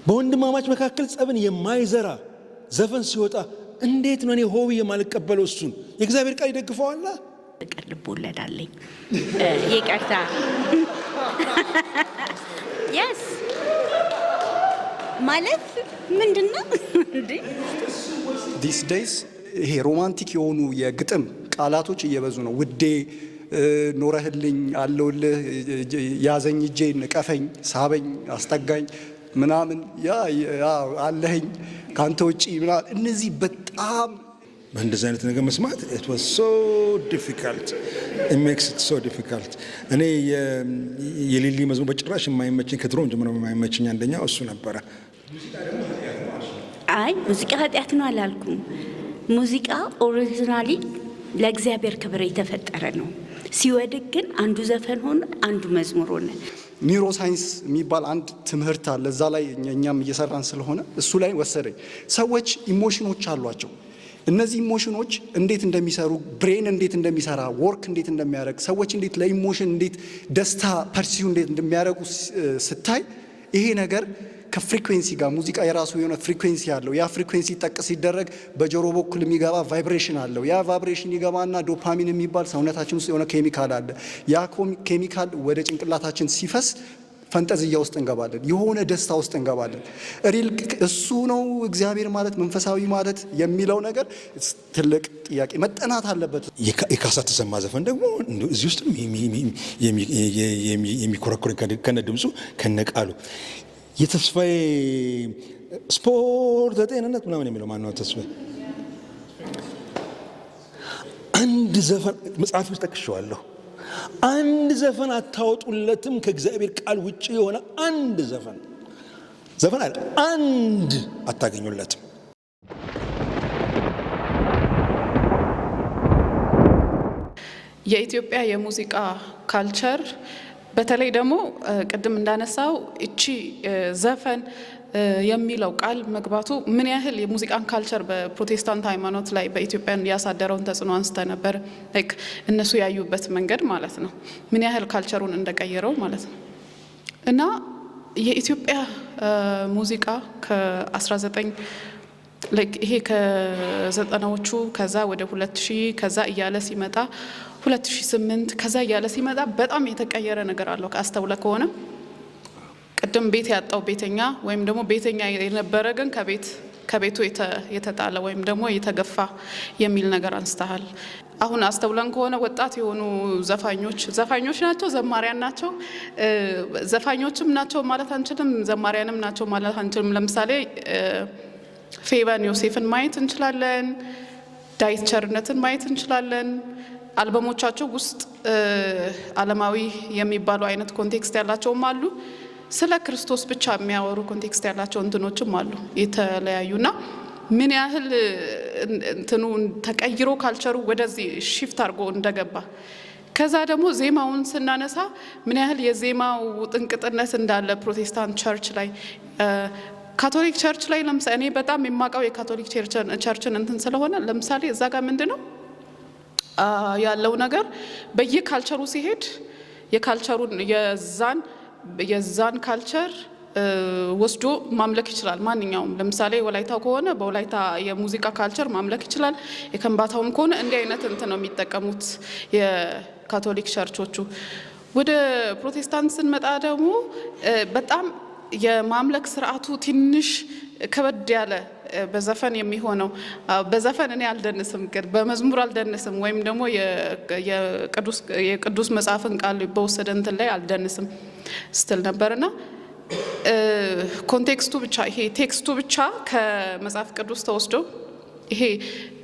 በወንድማማች መካከል ጸብን የማይዘራ ዘፈን ሲወጣ እንዴት ነው እኔ ሆብ የማልቀበለው? እሱን የእግዚአብሔር ቃል ይደግፈዋል። ፍቅር ልቦለዳለኝ ይቅርታ yes ማለት ምንድነው እንዴ? these days ይሄ ሮማንቲክ የሆኑ የግጥም ቃላቶች እየበዙ ነው። ውዴ ኖረህልኝ አለውልህ፣ ያዘኝ እጄን ንቀፈኝ፣ ሳበኝ፣ አስጠጋኝ ምናምን ያ አለህኝ ካንተ ውጪ ምናምን እነዚህ በጣም እንደዚህ አይነት ነገር መስማት it was so difficult, it makes it so difficult። እኔ የሊሊ መዝሙር በጭራሽ የማይመቸኝ ከድሮም ጀምሮ የማይመቸኝ አንደኛው እሱ ነበረ። አይ ሙዚቃ ኃጢአት ነው አላልኩም። ሙዚቃ ኦሪጂናሊ ለእግዚአብሔር ክብር የተፈጠረ ነው። ሲወድቅ ግን አንዱ ዘፈን ሆነ አንዱ መዝሙር ሆነ። ኒውሮ ሳይንስ የሚባል አንድ ትምህርት አለ። እዛ ላይ እኛም እየሰራን ስለሆነ እሱ ላይ ወሰደኝ። ሰዎች ኢሞሽኖች አሏቸው። እነዚህ ኢሞሽኖች እንዴት እንደሚሰሩ፣ ብሬን እንዴት እንደሚሰራ፣ ወርክ እንዴት እንደሚያደርግ፣ ሰዎች እንዴት ለኢሞሽን እንዴት ደስታ ፐርሲው እንዴት እንደሚያደርጉ ስታይ ይሄ ነገር ከፍሪኩዌንሲ ጋር ሙዚቃ የራሱ የሆነ ፍሪኩዌንሲ አለው። ያ ፍሪኩዌንሲ ጠቅ ሲደረግ በጆሮ በኩል የሚገባ ቫይብሬሽን አለው። ያ ቫይብሬሽን ይገባና ዶፓሚን የሚባል ሰውነታችን ውስጥ የሆነ ኬሚካል አለ። ያ ኬሚካል ወደ ጭንቅላታችን ሲፈስ ፈንጠዝያ ውስጥ እንገባለን፣ የሆነ ደስታ ውስጥ እንገባለን። ሪል እሱ ነው እግዚአብሔር ማለት መንፈሳዊ ማለት የሚለው ነገር ትልቅ ጥያቄ መጠናት አለበት። የካሳ ተሰማ ዘፈን ደግሞ እዚህ ውስጥ የሚኮረኮር ከነ ድምፁ ከነ ቃሉ የተስፋዬ ስፖርት ጤንነት ምናምን የሚለው ማነው? ተስፋዬ አንድ ዘፈን መጽሐፍ ውስጥ ጠቅሼዋለሁ። አንድ ዘፈን አታወጡለትም ከእግዚአብሔር ቃል ውጪ የሆነ አንድ ዘፈን አለ አንድ አታገኙለትም። የኢትዮጵያ የሙዚቃ ካልቸር በተለይ ደግሞ ቅድም እንዳነሳው እቺ ዘፈን የሚለው ቃል መግባቱ ምን ያህል የሙዚቃን ካልቸር በፕሮቴስታንት ሃይማኖት ላይ በኢትዮጵያ ያሳደረውን ተጽዕኖ አንስተ ነበር። ላይክ እነሱ ያዩበት መንገድ ማለት ነው ምን ያህል ካልቸሩን እንደቀየረው ማለት ነው። እና የኢትዮጵያ ሙዚቃ ከ19 ላይክ ይሄ ከ90ዎቹ ከዛ ወደ 2000 ከዛ እያለ ሲመጣ 2008 ከዛ እያለ ሲመጣ በጣም የተቀየረ ነገር አለው። ካስተውለ ከሆነ ቅድም ቤት ያጣው ቤተኛ ወይም ደግሞ ቤተኛ የነበረ ግን ከቤቱ የተጣለ ወይም ደግሞ የተገፋ የሚል ነገር አንስተሃል። አሁን አስተውለን ከሆነ ወጣት የሆኑ ዘፋኞች ናቸው፣ ዘማሪያን ናቸው። ዘፋኞችም ናቸው ማለት አንችልም፣ ዘማሪያንም ናቸው ማለት አንችልም። ለምሳሌ ፌቨን ዮሴፍን ማየት እንችላለን፣ ዳዊት ቸርነትን ማየት እንችላለን። አልበሞቻቸው ውስጥ ዓለማዊ የሚባሉ አይነት ኮንቴክስት ያላቸውም አሉ። ስለ ክርስቶስ ብቻ የሚያወሩ ኮንቴክስት ያላቸው እንትኖችም አሉ የተለያዩና ምን ያህል እንትኑ ተቀይሮ ካልቸሩ ወደዚህ ሺፍት አድርጎ እንደገባ ከዛ ደግሞ ዜማውን ስናነሳ ምን ያህል የዜማው ጥንቅጥነት እንዳለ ፕሮቴስታንት ቸርች ላይ ካቶሊክ ቸርች ላይ ለምሳሌ እኔ በጣም የማውቀው የካቶሊክ ቸርችን እንትን ስለሆነ ለምሳሌ እዛ ጋር ምንድነው ያለው ነገር በየካልቸሩ ሲሄድ የካልቸሩን የዛን ካልቸር ወስዶ ማምለክ ይችላል። ማንኛውም ለምሳሌ ወላይታው ከሆነ በወላይታ የሙዚቃ ካልቸር ማምለክ ይችላል። የከምባታውም ከሆነ እንዲህ አይነት እንትን ነው የሚጠቀሙት የካቶሊክ ቸርቾቹ። ወደ ፕሮቴስታንት ስንመጣ ደግሞ በጣም የማምለክ ስርዓቱ ትንሽ ከበድ ያለ በዘፈን የሚሆነው በዘፈን እኔ አልደንስም ግን በመዝሙር አልደንስም ወይም ደግሞ የቅዱስ መጽሐፍን ቃል በወሰደ እንትን ላይ አልደንስም ስትል ነበርና ኮንቴክስቱ ብቻ ይሄ ቴክስቱ ብቻ ከመጽሐፍ ቅዱስ ተወስዶ ይሄ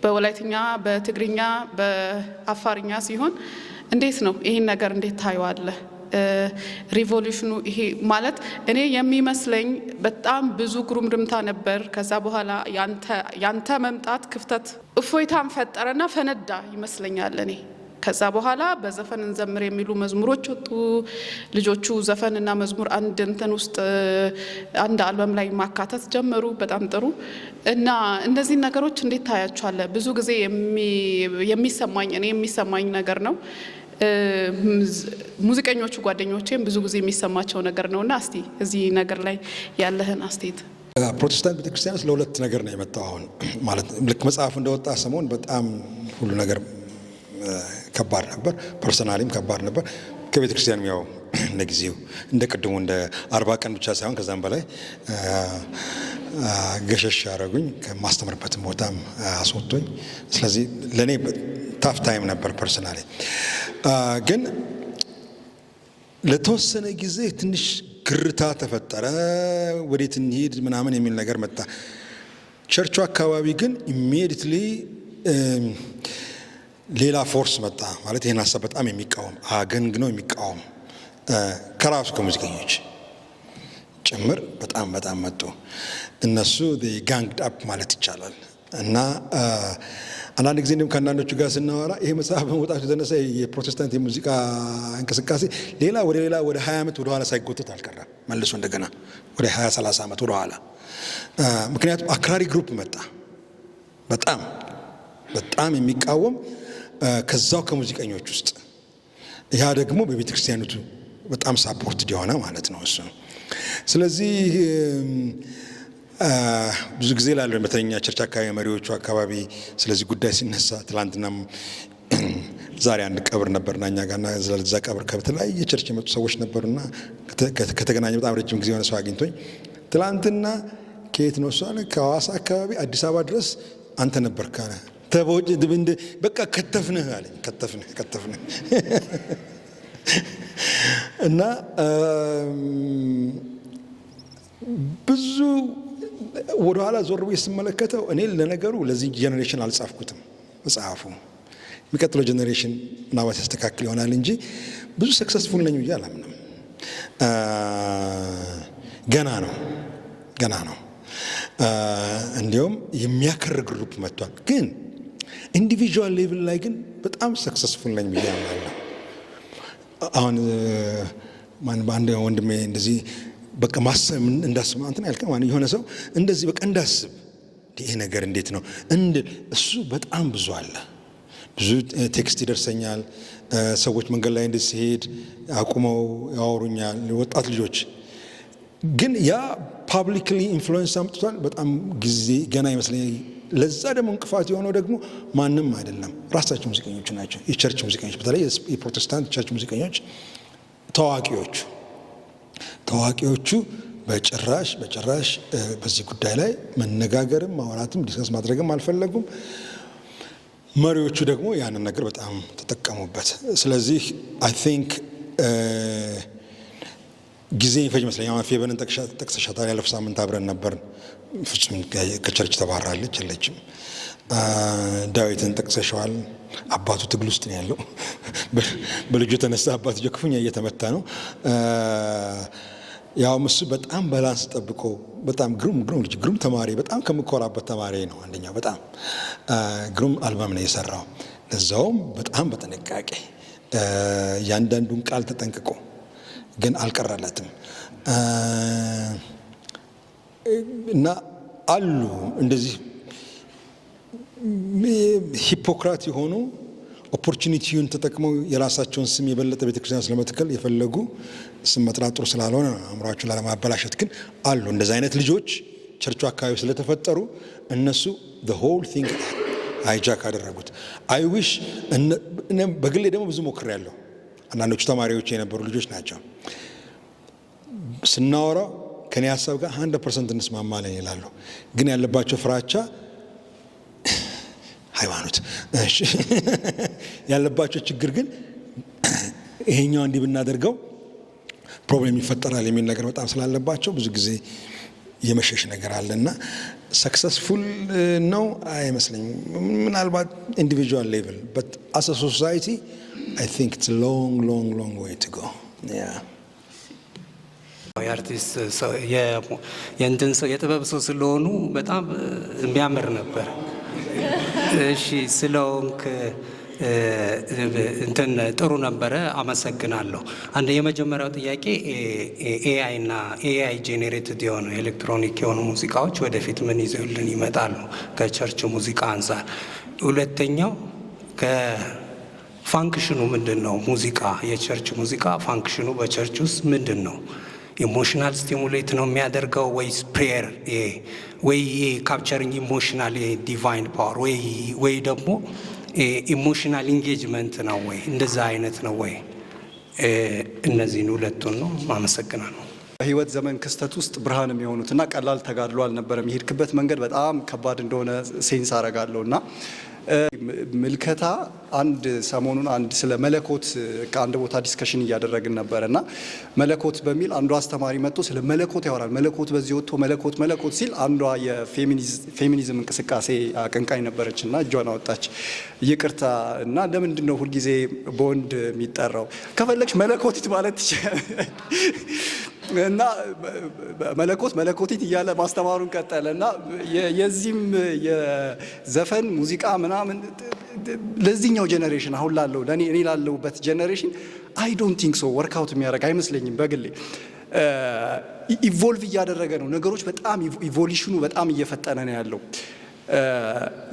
በወላይትኛ በትግርኛ በአፋርኛ ሲሆን እንዴት ነው ይሄን ነገር እንዴት ታዩዋለህ? ሪቮሉሽኑ ይሄ ማለት እኔ የሚመስለኝ በጣም ብዙ ጉርምርምታ ነበር። ከዛ በኋላ ያንተ መምጣት ክፍተት እፎይታን ፈጠረና ፈነዳ ይመስለኛል እኔ። ከዛ በኋላ በዘፈን እንዘምር የሚሉ መዝሙሮች ወጡ። ልጆቹ ዘፈንና መዝሙር አንድ እንትን ውስጥ አንድ አልበም ላይ ማካተት ጀመሩ። በጣም ጥሩ እና እነዚህ ነገሮች እንዴት ታያቸዋለህ? ብዙ ጊዜ የሚሰማኝ ነገር ነው ሙዚቀኞቹ ጓደኞቼም ብዙ ጊዜ የሚሰማቸው ነገር ነውና እስቲ እዚህ ነገር ላይ ያለህን አስተያየት። ፕሮቴስታንት ቤተክርስቲያን ውስጥ ለሁለት ነገር ነው የመጣው። አሁን ማለት ልክ መጽሐፉ እንደወጣ ሰሞን በጣም ሁሉ ነገር ከባድ ነበር፣ ፐርሰናሊም ከባድ ነበር። ከቤተክርስቲያንም ያው ለጊዜው እንደ ቅድሙ እንደ 40 ቀን ብቻ ሳይሆን ከዛም በላይ ገሸሽ ያደረጉኝ ከማስተምርበትም ቦታም አስወጥቶኝ። ስለዚህ ለእኔ ታፍ ታይም ነበር ፐርሰናሊ። ግን ለተወሰነ ጊዜ ትንሽ ግርታ ተፈጠረ። ወዴት እንሂድ ምናምን የሚል ነገር መጣ። ቸርቹ አካባቢ ግን ኢሚዲየትሊ ሌላ ፎርስ መጣ። ማለት ይህን ሀሳብ በጣም የሚቃወም አገንግነው የሚቃወም ከራሱ ከሙዚቀኞች ጭምር በጣም መጡ። እነሱ ጋንግድ አፕ ማለት ይቻላል። እና አንዳንድ ጊዜ እንደም ከአንዳንዶቹ ጋር ስናወራ ይሄ መጽሐፍ በመውጣቱ የተነሳ የፕሮቴስታንት የሙዚቃ እንቅስቃሴ ወደ 20 ዓመት ወደ ኋላ ሳይጎተት አልቀረም። መልሶ እንደገና ወደ 20-30 ዓመት ወደ ኋላ። ምክንያቱም አክራሪ ግሩፕ መጣ፣ በጣም የሚቃወም ከዛው ከሙዚቀኞች ውስጥ። ያ ደግሞ በቤተ ክርስቲያኒቱ በጣም ሳፖርት የሆነ ማለት ነው እሱ። ስለዚህ ብዙ ጊዜ ላለ በተለኛ ቸርች አካባቢ መሪዎቹ አካባቢ ስለዚህ ጉዳይ ሲነሳ፣ ትላንትናም ዛሬ አንድ ቀብር ነበርና እኛ ጋርና ስለዛ ቀብር ከተለያየ ቸርች የመጡ ሰዎች ነበሩና ከተገናኘ በጣም ረጅም ጊዜ የሆነ ሰው አግኝቶኝ ትላንትና ከየት ነው እሱ አለ፣ ከሐዋሳ አካባቢ አዲስ አበባ ድረስ አንተ ነበርክ አለ። በቃ ከተፍንህ አለኝ። ከተፍንህ እና ብዙ ወደኋላ ዞር ብዬ ስመለከተው እኔ ለነገሩ ለዚህ ጄኔሬሽን አልጻፍኩትም መጽሐፉ። የሚቀጥለው ጄኔሬሽን ምናልባት ያስተካክል ይሆናል እንጂ ብዙ ሰክሰስፉል ነኝ ብዬ አላምንም። ገና ነው። እንዲሁም የሚያከር ግሩፕ መጥቷል። ግን ኢንዲቪጁዋል ሌቭል ላይ ግን በጣም ሰክሰስፉል ነኝ ብዬ አምናለሁ። አሁን በአንድ ወንድሜ እንደዚህ በቃ ማሰብ እንዳስብ አንተና ያልከው የሆነ ሰው እንደዚህ በቃ እንዳስብ ይሄ ነገር እንዴት ነው እሱ በጣም ብዙ አለ። ብዙ ቴክስት ይደርሰኛል። ሰዎች መንገድ ላይ እንደዚህ ሲሄድ አቁመው ያወሩኛል፣ ወጣት ልጆች። ግን ያ ፓብሊክሊ ኢንፍሉዌንስ አምጥቷል። በጣም ጊዜ ገና ይመስለኛል። ለዛ ደግሞ እንቅፋት የሆነው ደግሞ ማንም አይደለም፣ ራሳቸው ሙዚቀኞቹ ናቸው። የቸርች ሙዚቀኞች፣ በተለይ የፕሮቴስታንት ቸርች ሙዚቀኞች ታዋቂዎቹ በጭራሽ በዚህ ጉዳይ ላይ መነጋገርም ማውራትም ዲስከስ ማድረግም አልፈለጉም። መሪዎቹ ደግሞ ያንን ነገር በጣም ተጠቀሙበት። ስለዚህ አይ ቲንክ ጊዜ ይፈጅ ይመስለኛል። አሁን ፌበንን ጠቅሰሻታል። ያለፈው ሳምንት አብረን ነበር። ፍጹም ከቸርች ተባራለች የለችም። ዳዊትን ጠቅሰሻዋል። አባቱ ትግል ውስጥ ነው ያለው። በልጁ የተነሳ አባቱ ክፉኛ እየተመታ ነው። ያው እሱ በጣም ባላንስ ጠብቆ በጣም ግሩም ተማሪ፣ በጣም ከምኮራበት ተማሪ ነው። አንደኛው በጣም ግሩም አልበም ነው የሰራው። ለዛውም በጣም በጥንቃቄ ያንዳንዱን ቃል ተጠንቅቆ፣ ግን አልቀረለትም። እና አሉ እንደዚህ ሂፖክራት የሆኑ ኦፖርቹኒቲውን ተጠቅመው የራሳቸውን ስም የበለጠ ቤተክርስቲያን ስለመትከል የፈለጉ ስም መጥራት ጥሩ ስላልሆነ አእምሯቸውን ላለማበላሸት ግን አሉ እንደዚህ አይነት ልጆች ቸርቹ አካባቢ ስለተፈጠሩ እነሱ the whole thing ሃይጃክ አደረጉት። አይ ዊሽ በግሌ ደግሞ ብዙ ሞክሬያለሁ። አንዳንዶቹ ተማሪዎች የነበሩ ልጆች ናቸው። ስናወራው ከኔ ሀሳብ ጋር 100% እንስማማለን ይላሉ። ግን ያለባቸው ፍራቻ ሃይማኖት ያለባቸው ችግር ግን ይሄኛው እንዲህ ብናደርገው ፕሮብሌም ይፈጠራል የሚል ነገር በጣም ስላለባቸው ብዙ ጊዜ የመሸሽ ነገር አለና ሰክሰስፉል ነው አይመስለኝም። ምናልባት ኢንዲቪጁዋል ሌቭል but as a society I think it's a long way to go. Yeah. የአርቲስት ሰው የእንትን ሰው የጥበብ ሰው ስለሆኑ በጣም የሚያምር ነበር። እሺ ስለሆንክ እንትን ጥሩ ነበረ። አመሰግናለሁ። አንድ የመጀመሪያው ጥያቄ ኤአይ እና ኤአይ ጄኔሬትድ የሆኑ ኤሌክትሮኒክ የሆኑ ሙዚቃዎች ወደፊት ምን ይዘውልን ይመጣሉ ከቸርች ሙዚቃ አንፃር? ሁለተኛው ፋንክሽኑ ምንድን ነው? ሙዚቃ የቸርች ሙዚቃ ፋንክሽኑ በቸርች ውስጥ ምንድን ነው? ኢሞሽናል ስቲሙሌት ነው የሚያደርገው ወይስ ፕሬየር ወይ ካፕቸሪንግ ኢሞሽናል ዲቫይን ፓወር ወይ ደግሞ ኢሞሽናል ኢንጌጅመንት ነው ወይ እንደዛ አይነት ነው ወይ? እነዚህን ሁለቱን ነው። አመሰግናለሁ። በህይወት ዘመን ክስተት ውስጥ ብርሃን የሚሆኑትና ቀላል ተጋድሎ አልነበረም። የሄድክበት መንገድ በጣም ከባድ እንደሆነ ሴንስ አረጋለሁ እና ምልከታ አንድ ሰሞኑን አንድ ስለ መለኮት ከአንድ ቦታ ዲስከሽን እያደረግን ነበር እና መለኮት በሚል አንዷ አስተማሪ መጥቶ ስለ መለኮት ያወራል። መለኮት በዚህ ወጥቶ መለኮት ሲል አንዷ የፌሚኒዝም እንቅስቃሴ አቀንቃኝ ነበረች እና እጇን አወጣች። ይቅርታ እና ለምንድን ነው ሁልጊዜ በወንድ የሚጠራው? ከፈለግሽ መለኮቲት ማለት ትችላለች እና መለኮቲት እያለ ማስተማሩን ቀጠለ እና የዚህም የዘፈን ሙዚቃ ምናምን ለዚህኛው ጀኔሬሽን አሁን ላለው እኔ ላለሁበት ጀኔሬሽን አይ ዶንት ቲንክ ሶ ወርክአውት የሚያደርግ አይመስለኝም። በግሌ ኢቮልቭ እያደረገ ነው ነገሮች በጣም ኢቮሉሽኑ በጣም እየፈጠነ ነው ያለው።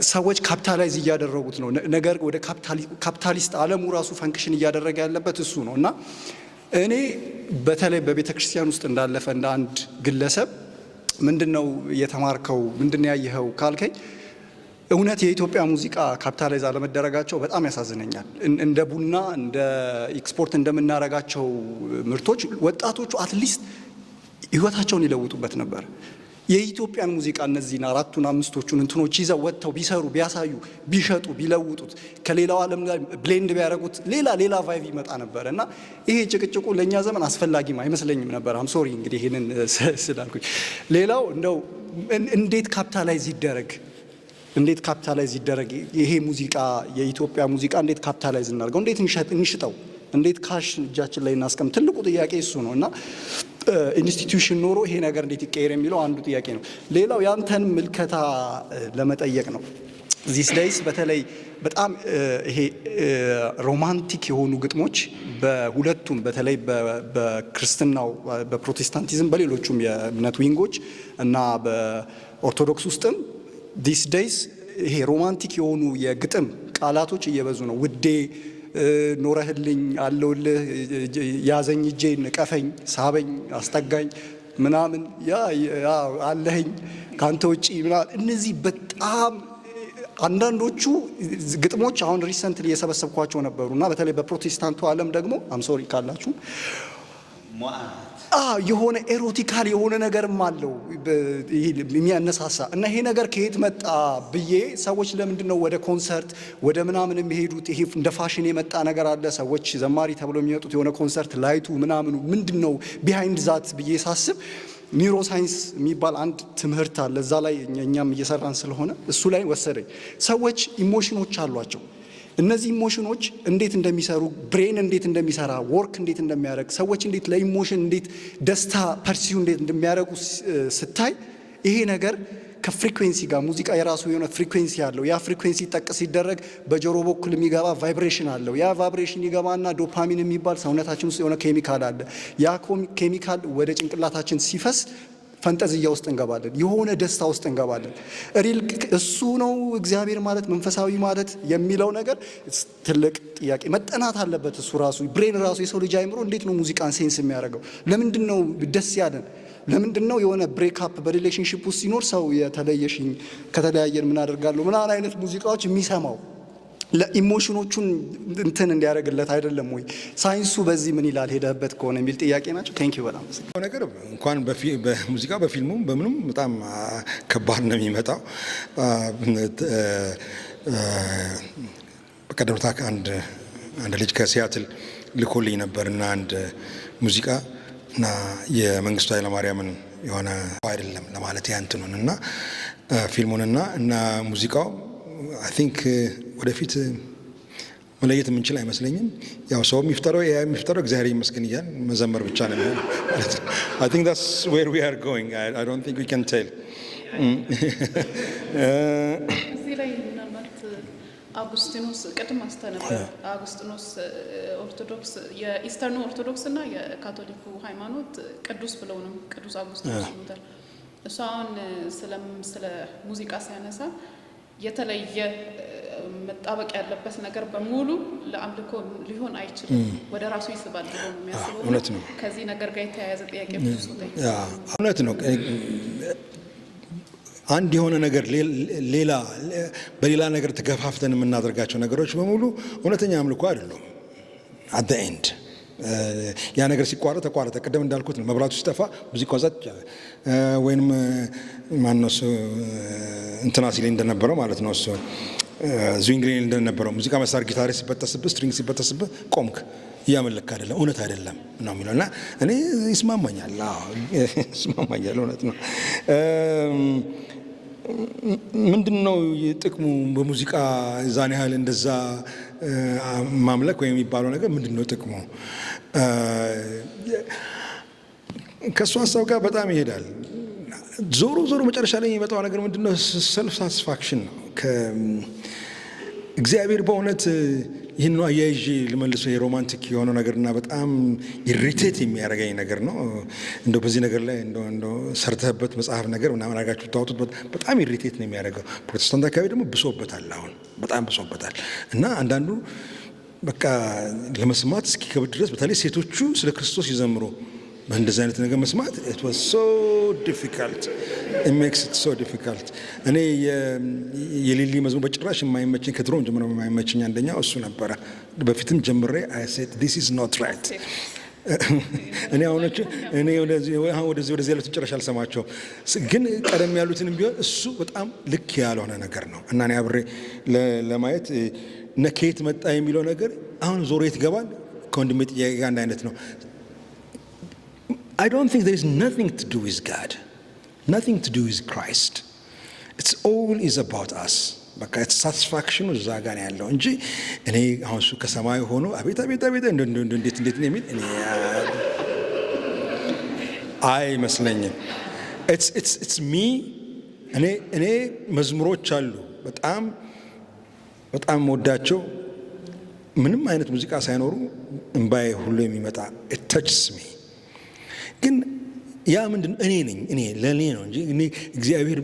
ሰዎች ካፒታላይዝ እያደረጉት ነው ነገር ወደ ካፒታሊስት ዓለሙ ራሱ ፈንክሽን እያደረገ ያለበት እሱ ነው እና እኔ በተለይ በቤተ ክርስቲያን ውስጥ እንዳለፈ እንደ አንድ ግለሰብ ምንድነው የተማርከው ምንድነው ያየኸው ካልከኝ እውነት የኢትዮጵያ ሙዚቃ ካፒታላይዝ አለመደረጋቸው በጣም ያሳዝነኛል። እንደ ቡና እንደ ኤክስፖርት እንደምናረጋቸው ምርቶች ወጣቶቹ አትሊስት ህይወታቸውን ይለውጡበት ነበር። የኢትዮጵያን ሙዚቃ እነዚህን አራቱን አምስቶቹን እንትኖች ይዘው ወጥተው ቢሰሩ ቢያሳዩ ቢሸጡ ቢለውጡት ከሌላው ዓለም ጋር ብሌንድ ቢያደርጉት ሌላ ቫይቭ ይመጣ ነበር እና ይሄ ጭቅጭቁ ለእኛ ዘመን አስፈላጊም አይመስለኝም ነበር። አም ሶሪ እንግዲህ ይሄንን ስላልኩኝ። ሌላው እንደው እንዴት ካፒታላይዝ ይደረግ ይሄ ሙዚቃ የኢትዮጵያ ሙዚቃ እንዴት ካፒታላይዝ እናድርገው? እንዴት እንሽጠው? እንዴት ካሽ እጃችን ላይ እናስቀም? ትልቁ ጥያቄ እሱ ነው እና ኢንስቲትዩሽን ኖሮ ይሄ ነገር እንዴት ይቀየር የሚለው አንዱ ጥያቄ ነው። ሌላው ያንተን ምልከታ ለመጠየቅ ነው። ዚስ ዴይስ በተለይ በጣም ይሄ ሮማንቲክ የሆኑ ግጥሞች በሁለቱም በተለይ በክርስትናው በፕሮቴስታንቲዝም በሌሎቹም የእምነት ዊንጎች እና በኦርቶዶክስ ውስጥም ዚስ ዴይስ ይሄ ሮማንቲክ የሆኑ የግጥም ቃላቶች እየበዙ ነው። ውዴ ኖረህልኝ አለውልህ ያዘኝ እጄን ንቀፈኝ ሳበኝ አስጠጋኝ ምናምን ያ አለህኝ ካንተ ውጪ ምናምን እነዚህ በጣም አንዳንዶቹ ግጥሞች አሁን ሪሰንትሊ የሰበሰብኳቸው ነበሩና በተለይ በፕሮቴስታንቱ ዓለም ደግሞ አም ሶሪ ካላችሁ የሆነ ኤሮቲካል የሆነ ነገርም አለው የሚያነሳሳ እና ይሄ ነገር ከየት መጣ ብዬ ሰዎች ለምንድነው ወደ ኮንሰርት ወደ ምናምን የሚሄዱት? ይሄ እንደ ፋሽን የመጣ ነገር አለ። ሰዎች ዘማሪ ተብለው የሚወጡት የሆነ ኮንሰርት ላይቱ ምናምኑ ምንድነው ቢሃይንድ ዛት ብዬ ሳስብ ኒውሮሳይንስ የሚባል አንድ ትምህርት አለ። እዛ ላይ እኛም እየሰራን ስለሆነ እሱ ላይ ወሰደኝ። ሰዎች ኢሞሽኖች አሏቸው። እነዚህ ኢሞሽኖች እንዴት እንደሚሰሩ ብሬን እንዴት እንደሚሰራ ወርክ እንዴት እንደሚያደርግ ሰዎች እንዴት ለኢሞሽን እንዴት ደስታ ፐርሲው እንዴት እንደሚያደርጉ ስታይ ይሄ ነገር ከፍሪኩዌንሲ ጋር ሙዚቃ የራሱ የሆነ ፍሪኩዌንሲ አለው። ያ ፍሪኩዌንሲ ጠቅ ሲደረግ በጆሮ በኩል የሚገባ ቫይብሬሽን አለው። ያ ቫይብሬሽን ይገባና ዶፓሚን የሚባል ሰውነታችን ውስጥ የሆነ ኬሚካል አለ። ያ ኬሚካል ወደ ጭንቅላታችን ሲፈስ ፈንጠዝያ ውስጥ እንገባለን። የሆነ ደስታ ውስጥ እንገባለን። ሪል እሱ ነው እግዚአብሔር ማለት መንፈሳዊ ማለት የሚለው ነገር ትልቅ ጥያቄ መጠናት አለበት። እሱ ራሱ ብሬን ራሱ የሰው ልጅ አይምሮ እንዴት ነው ሙዚቃን ሴንስ የሚያደርገው? ለምንድን ነው ደስ ያለን? ለምንድን ነው የሆነ ብሬክ አፕ በሪሌሽንሺፕ ውስጥ ሲኖር ሰው የተለየሽኝ ከተለያየን ምን አደርጋለሁ ምናምን አይነት ሙዚቃዎች የሚሰማው ለኢሞሽኖቹን እንትን እንዲያደርግለት አይደለም ወይ? ሳይንሱ በዚህ ምን ይላል ሄደህበት ከሆነ የሚል ጥያቄ ናቸው። ቴንኪዩ በጣም ነገር እንኳን በሙዚቃ በፊልሙም በምንም በጣም ከባድ ነው የሚመጣው። በቀደምታ አንድ ልጅ ከሲያትል ልኮልኝ ነበርና አንድ ሙዚቃ እና የመንግስቱ ኃይለማርያምን የሆነ አይደለም ለማለት ያንትኑን እና ፊልሙንና እና ሙዚቃው አይ ቲንክ ወደፊት መለየት የምንችል አይመስለኝም። ያው ሰው የሚፍጠረው የሚፍጠረው እግዚአብሔር ይመስገን እያል መዘመር ብቻ ነው የሚሆነው ማለት ነው። I think that's where we are going. I don't think we can tell. እዚህ ላይ ምናልባት አጉስቲኖስ ቅድም አስተነበር አጉስቲኖስ ኦርቶዶክስ የኢስተርኑ ኦርቶዶክስ እና የካቶሊኩ ሃይማኖት ቅዱስ ብለው ነው ቅዱስ አጉስቲኖስ ይሉታል። እሱ አሁን ስለ ሙዚቃ ሲያነሳ የተለየ መጣበቅ ያለበት ነገር በሙሉ ለአምልኮ ሊሆን አይችልም፣ ወደ ራሱ ይስባል ብሎ ነው የሚያስበው። እውነት ነው። ከዚህ ነገር ጋር የተያያዘ ጥያቄ ብዙ ሰው ጠይቋል። እውነት ነው። አንድ የሆነ ነገር በሌላ ነገር ተገፋፍተን የምናደርጋቸው ነገሮች በሙሉ እውነተኛ አምልኮ አይደሉም። አት ዘ ኤንድ ያ ነገር ሲቋረጥ ተቋረጠ። ቅድም እንዳልኩት ነው። መብራቱ ሲጠፋ ሙዚቃው ጸጥ ያለ ወይንም ማነው እሱ እንትና ሲል እንደነበረው ማለት ነው እሱ ዝዊንግሊን እንደነበረው ሙዚቃ መሳሪያ ጊታር ሲበጠስብህ ስትሪንግ ሲበጠስብህ ቆምክ፣ እያመለክ አይደለም፣ እውነት አይደለም ነው የሚለው እና እኔ ይስማማኛል። ይስማማኛል። እውነት ነው። ምንድን ነው ጥቅሙ በሙዚቃ ዛን ያህል እንደዛ ማምለክ ወይም የሚባለው ነገር ምንድን ነው ጥቅሙ? ከእሱ ሀሳብ ጋር በጣም ይሄዳል። ዞሮ መጨረሻ ላይ የሚመጣው ነገር ምንድን ነው? ሰልፍ ሳቲስፋክሽን ነው። እግዚአብሔር በእውነት ይህን ነው አያይዤ ልመልሰው የሮማንቲክ የሆነው ነገርና በጣም ኢሪቴት የሚያደርገኝ ነገር ነው። እንደው በዚህ ነገር ላይ እንደው ሰርተህበት መጽሐፍ ነገር ምናምን አድርጋችሁ ብታወጡት በጣም ኢሪቴት ነው የሚያደርገው። ፕሮቴስታንት አካባቢ ደግሞ ብሶበታል፣ አሁን በጣም ብሶበታል። እና አንዳንዱ በቃ ለመስማት እስኪከብድ ድረስ በተለይ ሴቶቹ ስለ ክርስቶስ ይዘምሩ በእንደዚህ አይነት ነገር መስማት it was so difficult. it makes it so difficult. እኔ የሊሊ መዝሙር በጭራሽ የማይመቸኝ ከድሮም ጀምሮ የማይመቸኝ አንደኛው እሱ ነበረ። በፊትም ጀምሬ I said this is not right. እኔ ወደዚህ ያሉትን ጭራሽ አልሰማቸው፣ ግን ቀደም ያሉትን ቢሆን እሱ በጣም ልክ ያልሆነ ነገር ነው እና እኔ አብሬ ለማየት ከየት መጣ የሚለው ነገር አሁን ዞሮ የት ይገባል። ከወንድሜ ጥያቄ ጋር አንድ አይነት ነው። I don't think there is nothing to do with God, nothing to do with Christ. It's all is about us. በቃ ሳቲስፋክሽኑ እዛ ጋር ነው ያለው እንጂ እኔ አሁን እሱ ከሰማይ ሆኖ አቤት እንዴት ነው የሚል እኔ አይመስለኝም። it's me። እኔ መዝሙሮች አሉ በጣም ወዳቸው ምንም አይነት ሙዚቃ ሳይኖሩ እንባዬ ሁሉ የሚመጣ it touches me። ግን ያ ምንድን እኔ ለእኔ ነው እንጂ እኔ እግዚአብሔር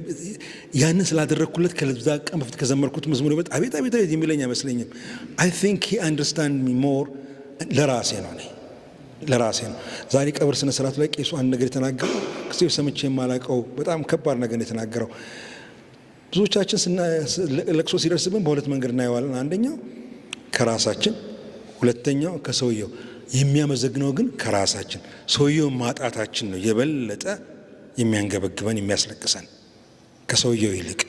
ያንን ስላደረግኩለት ከዛ ቀን በፊት ከዘመርኩት መዝሙር አቤት የሚለኝ አይመስለኝም። I think he understand me more። ለራሴ ነው። ዛሬ ቀብር ስነ ስርዓት ላይ ቄሱ አንድ ነገር የተናገረው ከዚህ ሰምቼ የማላውቀው በጣም ከባድ ነገር የተናገረው። ብዙዎቻችን ለቅሶ ሲደርስብን በሁለት መንገድ እናየዋለን። አንደኛው ከራሳችን፣ ሁለተኛው ከሰውየው። የሚያመዘግነው ግን ከራሳችን ሰውየው ማጣታችን ነው የበለጠ የሚያንገበግበን የሚያስለቅሰን ከሰውየው ይልቅ።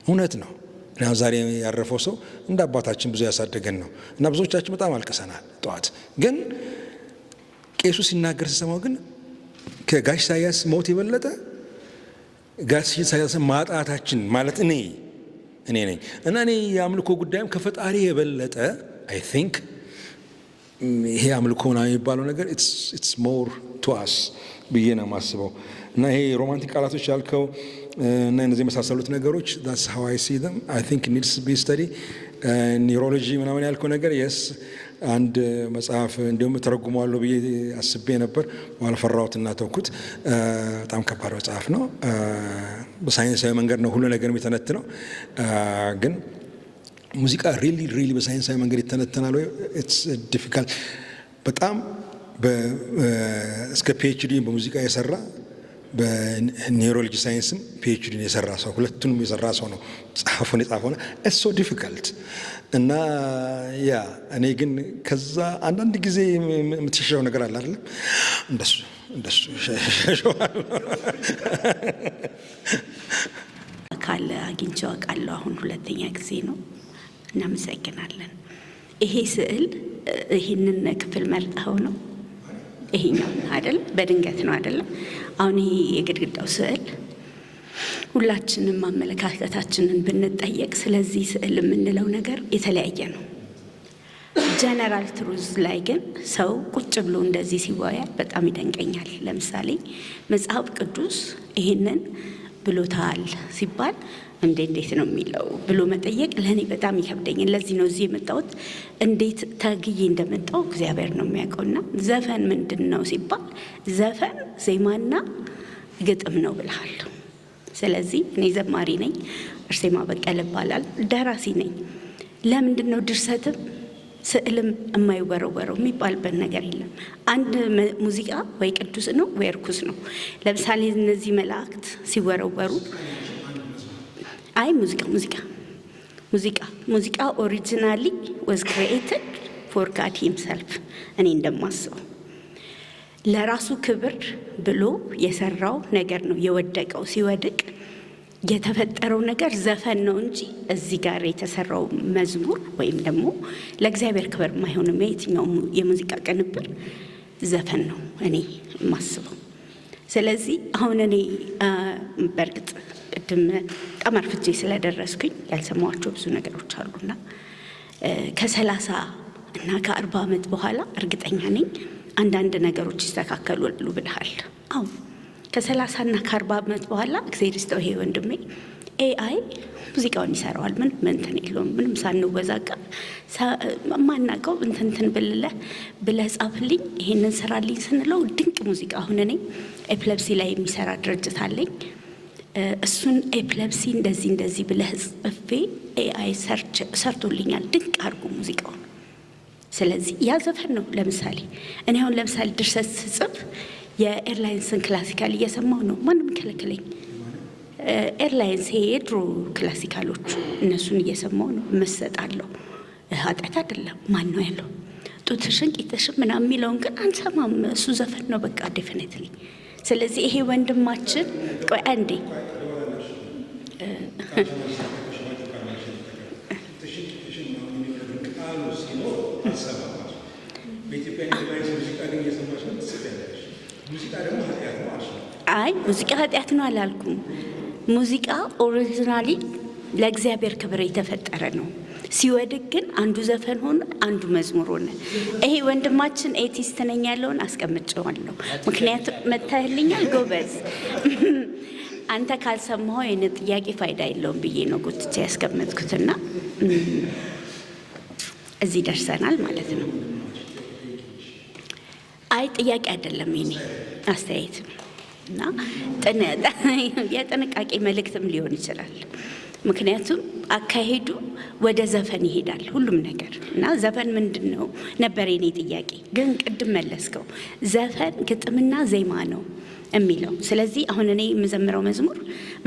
እውነት ነው። እና ዛሬ ያረፈው ሰው እንደ አባታችን ብዙ ያሳደገን ነው እና ብዙዎቻችን በጣም አልቅሰናል። ጠዋት ግን ቄሱ ሲናገር ሲሰማው ግን ከጋሽ ኢሳያስ ሞት የበለጠ ጋሽ ኢሳያስ ማጣታችን ማለት እኔ ነኝ እና እኔ የአምልኮ ጉዳይም ከፈጣሪ የበለጠ I think ይሄ አምልኮ ነው የሚባለው ነገር it's more to us ብዬ ነው የማስበው። እና ይሄ ሮማንቲክ ቃላቶች ያልከው እና እነዚህ የመሳሰሉት ነገሮች that's how I see them. I think it needs to be studied. ኒውሮሎጂ ምናምን ያልከው ነገር yes አንድ መጽሐፍ እንዲሁም ተረጉሟለሁ ብዬ አስቤ ነበር፣ ባልፈራሁትና ተውኩት። በጣም ከባድ መጽሐፍ ነው። በሳይንሳዊ መንገድ ነው ሁሉ ነገር የሚተነትነው። ግን ሙዚቃ ሪሊ በሳይንሳዊ መንገድ ይተነተናል ወይ? ኢትስ ዲፊካልት። በጣም እስከ ፒኤችዲ በሙዚቃ የሰራ በኒውሮሎጂ ሳይንስም ፒኤችዲ የሰራ ሰው ሁለቱንም የሰራ ሰው ነው መጽሐፉን የጻፈው ነው። ኢትስ ሶ ዲፊካልት እና ያ እኔ ግን ከዛ አንዳንድ ጊዜ የምትሸሸው ነገር አለ አይደል? እንደሱ ሸሸዋል ካለ አግኝቼው አውቃለሁ። አሁን ሁለተኛ ጊዜ ነው። እናመሰግናለን። ይሄ ስዕል ይሄንን ክፍል መርጠው ነው ይሄኛው አይደል? በድንገት ነው አይደለም? አሁን ይሄ የግድግዳው ስዕል ሁላችንም አመለካከታችንን ብንጠየቅ ስለዚህ ስዕል የምንለው ነገር የተለያየ ነው። ጀነራል ትሩዝ ላይ ግን ሰው ቁጭ ብሎ እንደዚህ ሲወያይ በጣም ይደንቀኛል። ለምሳሌ መጽሐፍ ቅዱስ ይሄንን ብሎታል ሲባል እንዴት ነው የሚለው ብሎ መጠየቅ ለእኔ በጣም ይከብደኛል። ለዚህ ነው እዚህ የመጣሁት። እንዴት ተግዬ እንደመጣሁ እግዚአብሔር ነው የሚያውቀውና ዘፈን ምንድን ነው ሲባል ዘፈን ዜማና ግጥም ነው ብለሃለሁ። ስለዚህ እኔ ዘማሪ ነኝ፣ እርሴማ በቀለ እባላለሁ፣ ደራሲ ነኝ። ለምንድን ነው ድርሰትም ስዕልም የማይወረወረው የሚባልበት ነገር የለም። አንድ ሙዚቃ ወይ ቅዱስ ነው ወይ ርኩስ ነው። ለምሳሌ እነዚህ መላእክት ሲወረወሩ አይ ሙዚቃ ኦሪጂናሊ was created for God himself እኔ እንደማስበው ለራሱ ክብር ብሎ የሰራው ነገር ነው። የወደቀው ሲወድቅ የተፈጠረው ነገር ዘፈን ነው እንጂ እዚህ ጋር የተሰራው መዝሙር ወይም ደግሞ ለእግዚአብሔር ክብር ማይሆንም የትኛው የሙዚቃ ቅንብር ዘፈን ነው እኔ የማስበው። ስለዚህ አሁን እኔ በርግጥ ቅድም በጣም አርፍጄ ስለደረስኩኝ ያልሰማኋቸው ብዙ ነገሮች አሉና ከ30 እና ከ40 ዓመት በኋላ እርግጠኛ ነኝ አንዳንድ ነገሮች ይስተካከላሉ ብለሃል። አዎ ከ30 እና ከ40 ዓመት በኋላ እግዚአብሔር ይስጠው ይሄ ወንድሜ ኤአይ ሙዚቃውን ይሰራዋል። ምንም የለውም። ምንም ሳንወዛቀብ ማናቀው እንትን ብለህ ጻፍልኝ ይሄንን ስራልኝ ስንለው ድንቅ ሙዚቃ። አሁን እኔ ኤፕለፕሲ ላይ የሚሰራ ድርጅት አለኝ። እሱን ኤፕለፕሲ እንደዚህ ብለህ ጽፌ ኤአይ ሰርቶልኛል ድንቅ አድርጎ ሙዚቃውን። ስለዚህ ያ ዘፈን ነው። ለምሳሌ እኔ አሁን ለምሳሌ ድርሰት ስጽፍ የኤርላይንስን ክላሲካል እየሰማሁ ነው። ማንም ከለከለኝ። ኤርላይንስ የድሮ ክላሲካሎቹ እነሱን እየሰማሁ ነው መሰጣለሁ። ኃጢአት አይደለም። ማን ነው ያለው ጡትሽን ቂጥሽን ምናምን የሚለውን ግን አንሰማም። እሱ ዘፈን ነው በቃ ዴፊኒትሊ። ስለዚህ ይሄ ወንድማችን ቆይ አንዴ አይ ሙዚቃ ኃጢአት ነው አላልኩም። ሙዚቃ ኦሪጂናሊ ለእግዚአብሔር ክብር የተፈጠረ ነው። ሲወድቅ ግን አንዱ ዘፈን ሆነ፣ አንዱ መዝሙር ሆነ። ይሄ ወንድማችን ኤቲስት ነኝ ያለውን አስቀምጬዋለሁ። ምክንያቱም መታህልኛል ጎበዝ። አንተ ካልሰማኸው የኔ ጥያቄ ፋይዳ የለውም ብዬ ነው ጎትቼ ያስቀመጥኩትና እዚህ ደርሰናል ማለት ነው። አይ ጥያቄ አይደለም የኔ አስተያየት እና የጥንቃቄ መልእክትም ሊሆን ይችላል። ምክንያቱም አካሄዱ ወደ ዘፈን ይሄዳል ሁሉም ነገር እና ዘፈን ምንድን ነው ነበር የኔ ጥያቄ። ግን ቅድም መለስከው። ዘፈን ግጥምና ዜማ ነው የሚለው። ስለዚህ አሁን እኔ የምዘምረው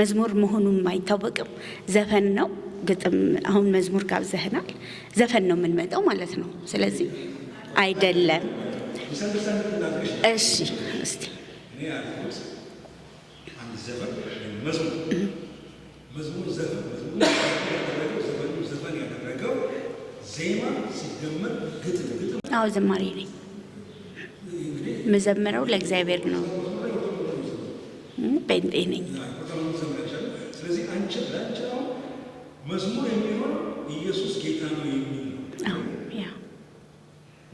መዝሙር መሆኑን አይታወቅም። ዘፈን ነው ግጥም። አሁን መዝሙር ጋብዘህናል፣ ዘፈን ነው የምንመጣው ማለት ነው። ስለዚህ አይደለም። እሺ እስቲ አዎ ዘማሪ ነኝ። የምዘምረው ለእግዚአብሔር ነው። ጴንጤ ነኝ። ስለዚህ አንቺ መዝሙር የሚሆን ኢየሱስ ጌታ ነው የሚል ነው።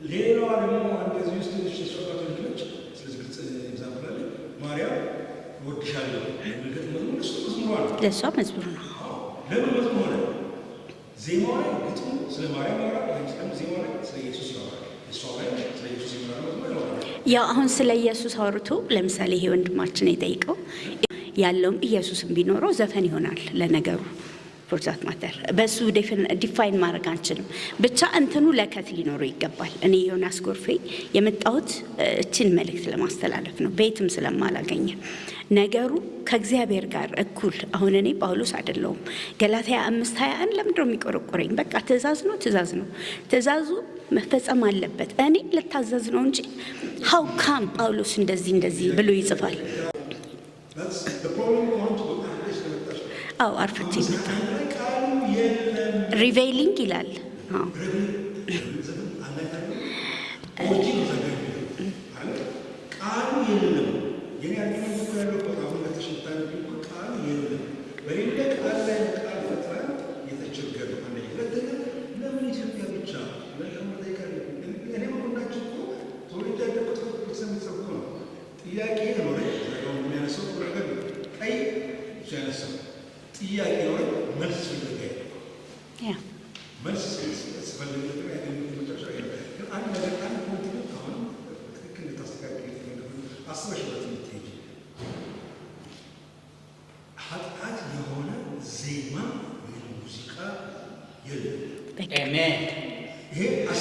ሌላዋ ደግሞ እንደዚህ ውስጥ ተሽፈራቱ ልጆች ስለዚህ ግልጽ ኤግዛምፕል አለ። ማርያም ወድሻለሁ የሚልበት መዝሙር እሱ መዝሙር ነው። ለሷ መዝሙር ነው። ለምን መዝሙር ነው? ዜማው ላይ ግጥሙ ስለ ማርያም ያወራል። አንቺ ደግሞ ዜማው ላይ ስለ ኢየሱስ ያወራል። እሷ ላይ ስለ ኢየሱስ ያወራል። ያው አሁን ስለ ኢየሱስ አውርቶ ለምሳሌ ይሄ ወንድማችን የጠይቀው ያለውም ኢየሱስም ቢኖረው ዘፈን ይሆናል ለነገሩ ፎርዛት ማተር በሱ ዲፋይን ማድረግ አንችልም። ብቻ እንትኑ ለከት ሊኖረው ይገባል። እኔ ዮናስ ጎርፌ የመጣሁት እችን መልእክት ለማስተላለፍ ነው። ቤትም ስለማላገኘ ነገሩ ከእግዚአብሔር ጋር እኩል። አሁን እኔ ጳውሎስ አይደለሁም። ገላትያ 5:21 ለምንድነው የሚቆረቆረኝ? በቃ ትእዛዝ ነው። ትእዛዙ መፈጸም አለበት። እኔ ልታዘዝ ነው እንጂ ሀው ካም ጳውሎስ እንደዚህ ብሎ ይጽፋል? አዎ አርፍቼ መጣ። ሪቬይሊንግ ይላል። አዎ ጥያቄ ነው መልስ ይፈልጋል። መልስ ሲፈልግ ነው ያገኘው መጨረሻ ግን አንድ ነገር አንድ ኮንቲኔንት አሁን ትክክል ልታስተካክል አስበሽበት የምትሄጂ ኃጢአት የሆነ ዜማ ወይም ሙዚቃ የለም። ይሄ አስ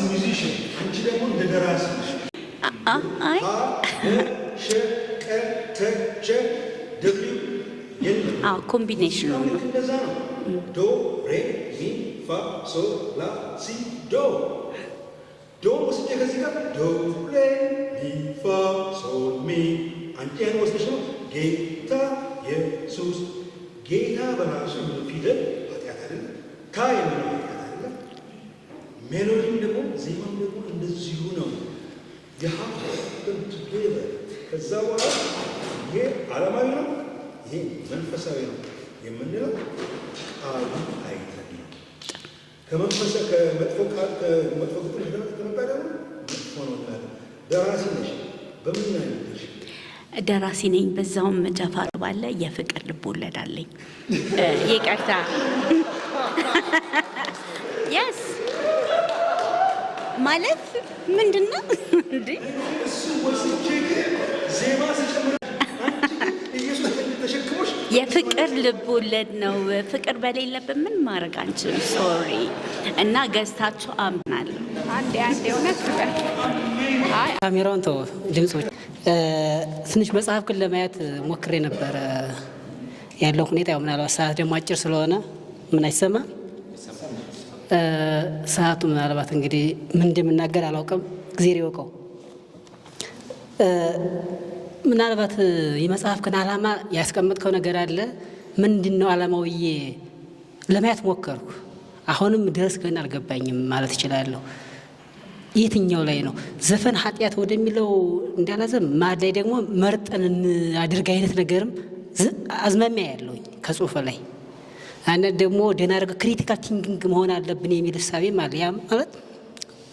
ሚውዚሽን አንቺ ደግሞ እንደ ደራሲ አይ ኮምቢኔሽኑ ነው። እንደዛ ነው። ዶ ሬ ሚ ፋ ሶ ላ ሲ ዶ ዶ ወስጄ ከዚህ ጋር ዶ ሬ ሚ ፋ ሶ ሚ አንቺ ያን ወስደሽ ነው ጌታ ኢየሱስ ጌታ በራሱ ፊደል ኃጢአት አይደለም። ታ የሚለው ኃጢአት አይደለም። ሜሎዲም ደግሞ ዜማም ደግሞ እንደዚሁ ነው። ከዛ በኋላ ይሄ ዓለማዊ ነው፣ ይሄ መንፈሳዊ ነው የምንለው ቃሉ አይተን ነው። ከመጥፎ ግጥም ከመጣ ደግሞ መጥፎ ነው እንላለን። ደራሲ ነሽ፣ በምን አይነት ነሽ? ደራሲ ነኝ። በዛውም ጀፋር ባለ የፍቅር ልብ ወለድ አለኝ። ይቅርታ የስ ማለት ምንድን ነው እንዴ? የፍቅር ልብ ወለድ ነው። ፍቅር በሌለብን ምን ማድረግ አንችልም። ሶሪ እና ገዝታችሁ አምናለሁ። አንዴ እውነት ካሜራውን ተው፣ ድምጾች ትንሽ መጽሐፍ ግን ለማየት ሞክሬ ነበረ። ያለው ሁኔታ ያው ምናልባት ሰዓት ደግሞ አጭር ስለሆነ ምን አይሰማም። ሰዓቱ ምናልባት እንግዲህ ምን እንደምናገር አላውቅም፣ ጊዜ ይወቀው። ምናልባት የመጽሐፍ ግን ዓላማ ያስቀመጥከው ነገር አለ። ምንድን ነው ዓላማው ብዬ ለማየት ሞከርኩ። አሁንም ድረስ ግን አልገባኝም ማለት እችላለሁ። የትኛው ላይ ነው ዘፈን ኃጢአት ወደሚለው እንዳላዘም ማድ ላይ ደግሞ መርጠን አድርግ አይነት ነገርም አዝማሚያ ያለውኝ ከጽሁፍ ላይ አንድ ደግሞ ደህና አድርገህ ክሪቲካል ቲንኪንግ መሆን አለብን የሚል እሳቤም አለ። ያ ማለት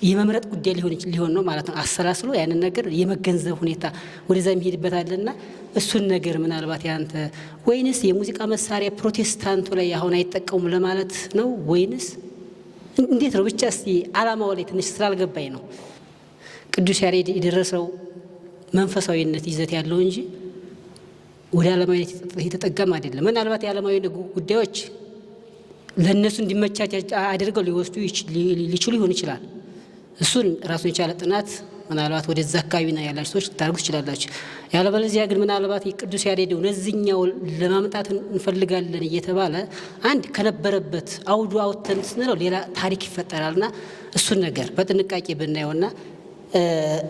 የመምረጥ ጉዳይ ሊሆን ነው ማለት ነው። አሰላስሎ ያንን ነገር የመገንዘብ ሁኔታ ወደዛ የሚሄድበት አለና እሱን ነገር ምናልባት ያንተ ወይንስ የሙዚቃ መሳሪያ ፕሮቴስታንቱ ላይ አሁን አይጠቀሙም ለማለት ነው ወይንስ እንዴት ነው? ብቻ እስቲ ዓላማው ላይ ትንሽ ስላልገባኝ ነው። ቅዱስ ያሬድ የደረሰው መንፈሳዊነት ይዘት ያለው እንጂ ወደ ዓለማዊነት የተጠጋም አይደለም። ምናልባት የዓለማዊነት ጉዳዮች ለእነሱ እንዲመቻች አድርገው ሊወስዱ ሊችሉ ይሆን ይችላል። እሱን ራሱን የቻለ ጥናት ምናልባት ወደዛ አካባቢ ነው ያላችሁ ሰዎች ልታደርጉ ትችላላችሁ። ያለበለዚያ ግን ምናልባት የቅዱስ ያሬድ እነዚህኛው ለማምጣት እንፈልጋለን እየተባለ አንድ ከነበረበት አውዱ አውጥተን ስንለው ሌላ ታሪክ ይፈጠራልና እሱን ነገር በጥንቃቄ ብናየውና